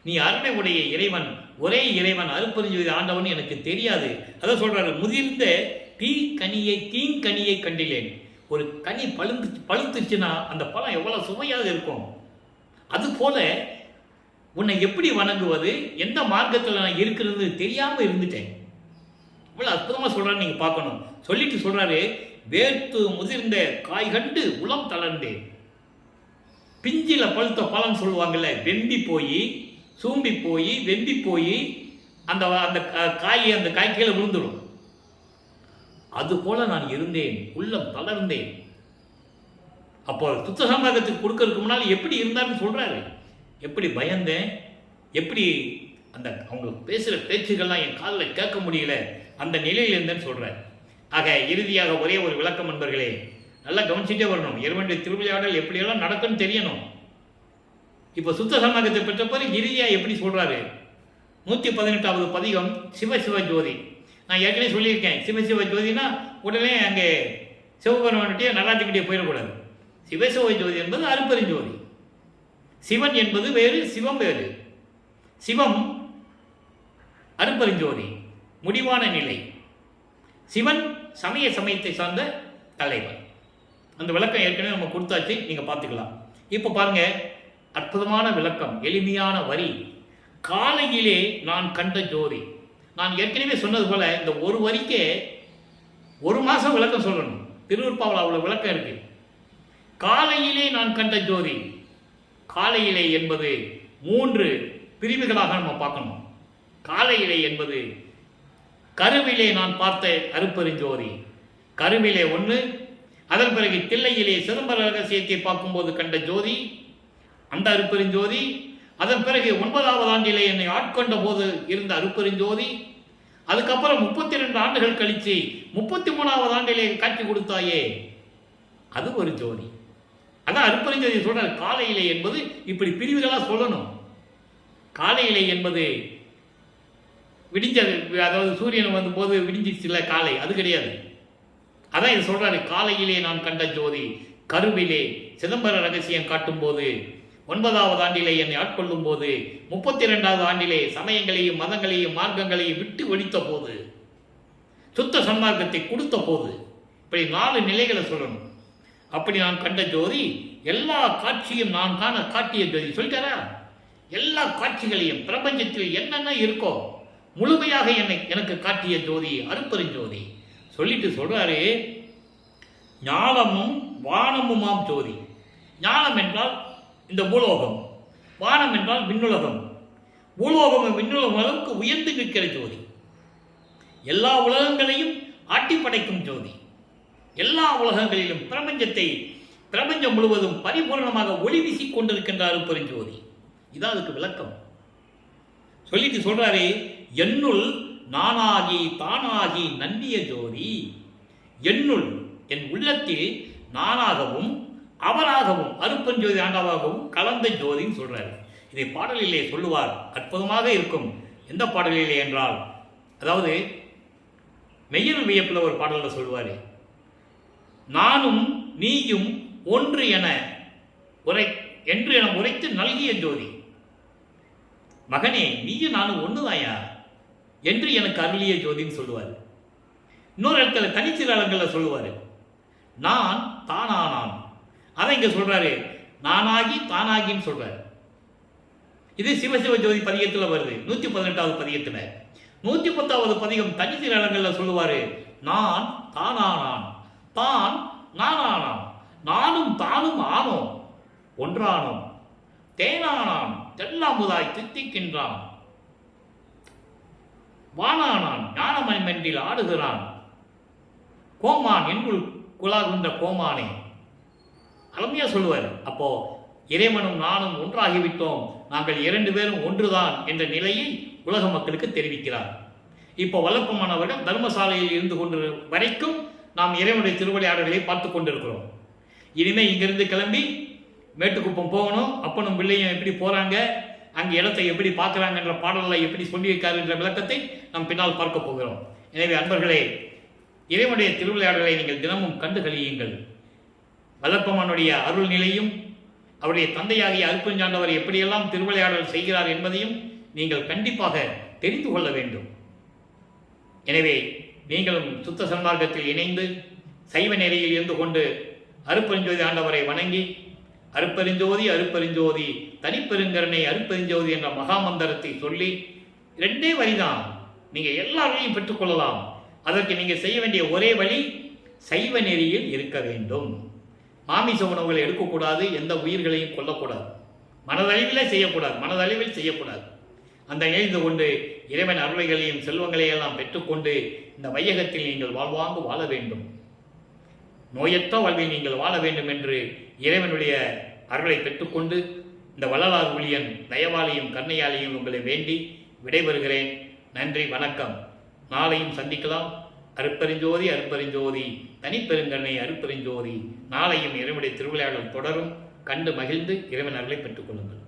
நீ அருணை உடைய இறைவன், ஒரே இறைவன், அருப்பெருஞ்சோதி ஆண்டவன் எனக்கு தெரியாது. அதான் சொல்றாரு, முதிர்ந்த தீங்கனியை கண்டிலேன். ஒரு கனி பழுத்துச்சுன்னா அந்த பழம் எவ்வளவு சுவையாக இருக்கும், அது போல உன்னை எப்படி வணங்குவது, எந்த மார்க்கத்தில் நான் இருக்கிறது தெரியாமல் இருந்துட்டேன். இவ்வளோ அற்புதமாக சொல்கிறாரு, நீங்கள் பார்க்கணும். சொல்லிட்டு சொல்கிறாரு, வேர்த்து முதிர்ந்த காய் கண்டு உளம் தளர்ந்தேன். பிஞ்சில் பழுத்த பழம் சொல்லுவாங்கல்ல, வெம்பி போய் சூம்பி போய் வெம்பி போய் அந்த அந்த காய் கீழே விழுந்துடும். அது போல நான் இருந்தேன், உள்ளம் தளர்ந்தேன். அப்போ சுத்த சமாகத்துக்கு கொடுக்கறதுக்கு முன்னால் எப்படி இருந்தாருன்னு சொல்றாரு. எப்படி பயந்தேன், எப்படி அந்த அவங்க பேசுகிற பேச்சுகள்லாம் என் காதில் கேட்க முடியல, அந்த நிலையில் இருந்தேன்னு சொல்றாரு. ஆக இறுதியாக ஒரே ஒரு விளக்கம் நண்பர்களே, நல்லா கவனிச்சுட்டே வரணும். இறைவனுடைய திருவிளையாடல் எப்படியெல்லாம் நடக்கும்னு தெரியணும். இப்போ சுத்த சமாகத்தை பெற்ற பிறகு இறுதியாக எப்படி சொல்றாரு. 118வது பதிகம் சிவசிவ ஜோதி. நான் ஏற்கனவே சொல்லியிருக்கேன், சிவசிவ ஜோதினா உடனே அங்கே சிவபெருமான்கிட்டே நடராஜன்கிட்டே போயிடக்கூடாது. சிவசிவ ஜோதி என்பது அருப்பெருஞ்சோதி. சிவன் என்பது வேறு, சிவம் வேறு. சிவம் அருப்பெருஞ்சோதி, முடிவான நிலை. சிவன் சமயத்தை சார்ந்த தலைவர். அந்த விளக்கம் ஏற்கனவே நம்ம கொடுத்தாச்சு, நீங்க பார்த்துக்கலாம். இப்போ பாருங்க, அற்புதமான விளக்கம், எளிமையான வரி. காலையிலே நான் கண்ட ஜோதி. நான் ஏற்கனவே சொன்னது போல இந்த ஒரு வரிக்கே 1 மாசம் விளக்கம் சொல்லணும். திருவருட்பாவில் அவ்வளவு விளக்கம் இருக்கு. காலையிலே நான் கண்ட ஜோதி. காலையிலே என்பது 3 பிரிவுகளாக நம்ம பார்க்கணும். காலையிலே என்பது கருவிலே நான் பார்த்த அருப்பெருஞ்சோதி. கருவிலே 1, அதன் பிறகு தில்லையிலே சிதம்பர ரகசியத்தை பார்க்கும்போது கண்ட ஜோதி, அந்த அருப்பெருஞ்சோதி. அதன் பிறகு 9வது ஆண்டிலே என்னை ஆட்கொண்ட போது இருந்த அருப்பெருஞ்சோதி. அதுக்கப்புறம் 32 ஆண்டுகள் கழிச்சு 33வது ஆண்டிலே காட்சி கொடுத்தாயே, அது ஒரு ஜோதி. அதான் அருப்பெருஞ்சோதி சொல்றாரு. காலையிலே என்பது இப்படி பிரிவுகளா சொல்லணும். காலையிலே என்பது விடிஞ்சது, அதாவது சூரியன் வந்த போது விடிஞ்சிச்சுல காலை, அது கிடையாது. அதான் இது சொல்றாரு. காலையிலே நான் கண்ட ஜோதி, கருவிலே சிதம்பர ரகசியம் காட்டும் போது, 9வது ஆண்டிலே என்னை ஆட்கொள்ளும் போது, 32வது ஆண்டிலே சமயங்களையும் மதங்களையும் மார்க்கங்களையும் விட்டு ஒழித்த போது, சுத்த சன்மார்க்கத்தை கொடுத்த போது, இப்படி 4 நிலைகளை சொல்லணும். அப்படி நான் கண்ட ஜோதி, எல்லா காட்சியும் நான் காண காட்டிய ஜோதி. சொல்லிட்டாரா? எல்லா காட்சிகளையும் பிரபஞ்சத்தில் என்னென்ன இருக்கோ முழுமையாக எனக்கு காட்டிய ஜோதி அருப்பெருஞ்சோதி. சொல்லிட்டு சொல்றாரு, ஞானமும் வானமுமாம் ஜோதி. ஞானம் என்றால் இந்த பூலோகம், வானம் என்றால் விண்ணுலகம். பூலோகமும் விண்ணுலகம் அளவுக்கு உயர்ந்து நிற்கிற ஜோதி, எல்லா உலகங்களையும் ஆட்டி படைக்கும் ஜோதி, எல்லா உலகங்களிலும் பிரபஞ்சம் முழுவதும் பரிபூர்ணமாக ஒளி வீசிக் கொண்டிருக்கின்ற அருட்பெருஞ்சோதி. இதான் அதுக்கு விளக்கம். சொல்லிட்டு சொல்றாரு, என்னுள் நானாகி தானாகி நன்னிய ஜோதி. என்னுள் என் உள்ளத்தில் நானாகவும் அவராகவும் அருட்பெருஞ்சோதி ஆண்டவாகவும் கலந்த ஜோதின்னு சொல்றாரு. இதை பாடலிலே சொல்லுவார். அற்புதமாக இருக்கும். எந்த பாடலிலே என்றால், அதாவது மெய்யருள் வியப்புல ஒரு பாடலில் சொல்லுவார், நானும் நீயும் ஒன்று என உரைத்து நல்கிய ஜோதி. மகனே, நீயும் நானும் ஒண்ணுதாயா என்று எனக்கு அருளிய ஜோதின்னு சொல்லுவார். இன்னொரு இடத்துல தனிச்சிறாளங்களில் சொல்லுவார், நான் தானானான். அதை இங்க சொல்றாரு, நானாகி தானாகின்னு சொல்றாரு. இது சிவசிவ ஜோதி பதிகத்தில் வருது, 118வது பதிகத்தில். 110வது பதிகம் தனிச்சிறாளங்களில் சொல்லுவாரு, நான் தானானான், தான் நானானான், நானும் தானும் ஆனோம் ஒன்றானோம், தேனானான் தெல்லாமுதாய் தித்திக்கின்றான், வானானான் ஞானமணிமென்றில் ஆடுகிறான், கோமான் என்னுள் குலாகுன்ற கோமானே. அருமையா சொல்லுவார். அப்போ இறைவனும் நானும் ஒன்றாகிவிட்டோம், நாங்கள் 2 பேரும் ஒன்றுதான் என்ற நிலையை உலக மக்களுக்கு தெரிவிக்கிறார். இப்போ வல்லப்பமானவர்கள் தர்மசாலையில் இருந்து கொண்டு வரைக்கும் நாம் இறைவனுடைய திருவிளையாடல்களை பார்த்து கொண்டிருக்கிறோம். இனிமே இங்கிருந்து கிளம்பி மேட்டுக்குப்பம் போகணும். அப்பனும் பிள்ளையும் எப்படி போறாங்க, அங்கே இடத்தை எப்படி பார்க்குறாங்க என்ற பாடலை எப்படி சொல்லியிருக்காரு என்ற விளக்கத்தை நாம் பின்னால் பார்க்க போகிறோம். எனவே அன்பர்களே, இறைவனுடைய திருவிளையாடலை நீங்கள் தினமும் கண்டு கழியுங்கள். வல்லப்பமானுடைய அருள் நிலையும் அவருடைய தந்தையாகிய அருட்பெருஞ்சாண்டவர் எப்படியெல்லாம் திருவிளையாடல் செய்கிறார் என்பதையும் நீங்கள் கண்டிப்பாக தெரிந்து கொள்ள வேண்டும். எனவே நீங்களும் சுத்த சன்மார்க்கத்தில் இணைந்து சைவ நெறியில் இருந்து கொண்டு அருட்பெருஞ்சோதி ஆண்டவரை வணங்கி அருட்பெருஞ்சோதி அருட்பெருஞ்சோதி தனிப்பெருங்கருணை அருட்பெருஞ்சோதி என்ற மகாமந்திரத்தை சொல்லி 2 வரிதான் நீங்கள் எல்லாரையும் பெற்றுக்கொள்ளலாம். அதற்கு நீங்கள் செய்ய வேண்டிய ஒரே வழி சைவ நெறியில் இருக்க வேண்டும். மாமிச உணவுகளை எடுக்கக்கூடாது, எந்த உயிர்களையும் கொல்லக்கூடாது, மனதளவில் செய்யக்கூடாது. அந்த நினைந்து கொண்டு இறைவன் அருளைகளையும் செல்வங்களையெல்லாம் பெற்றுக்கொண்டு இந்த வையகத்தில் நீங்கள் வாழ்வாங்கு வாழ வேண்டும், நோயற்ற வாழ்வில் நீங்கள் வாழ வேண்டும் என்று இறைவனுடைய அருளை பெற்றுக்கொண்டு இந்த வள்ளலார் ஊழியன் தயவாலையும் கருணையாலையும் உங்களை வேண்டி விடைபெறுகிறேன். நன்றி, வணக்கம். நாளையும் சந்திக்கலாம். அருட்பெருஞ்சோதி அருட்பெருஞ்சோதி தனிப்பெருங்கருணை அருட்பெருஞ்சோதி. நாளையும் இறைவனுடைய திருவிளையாடல் தொடரும். கண்டு மகிழ்ந்து இறைவன் அருளை பெற்றுக்கொள்ளுங்கள்.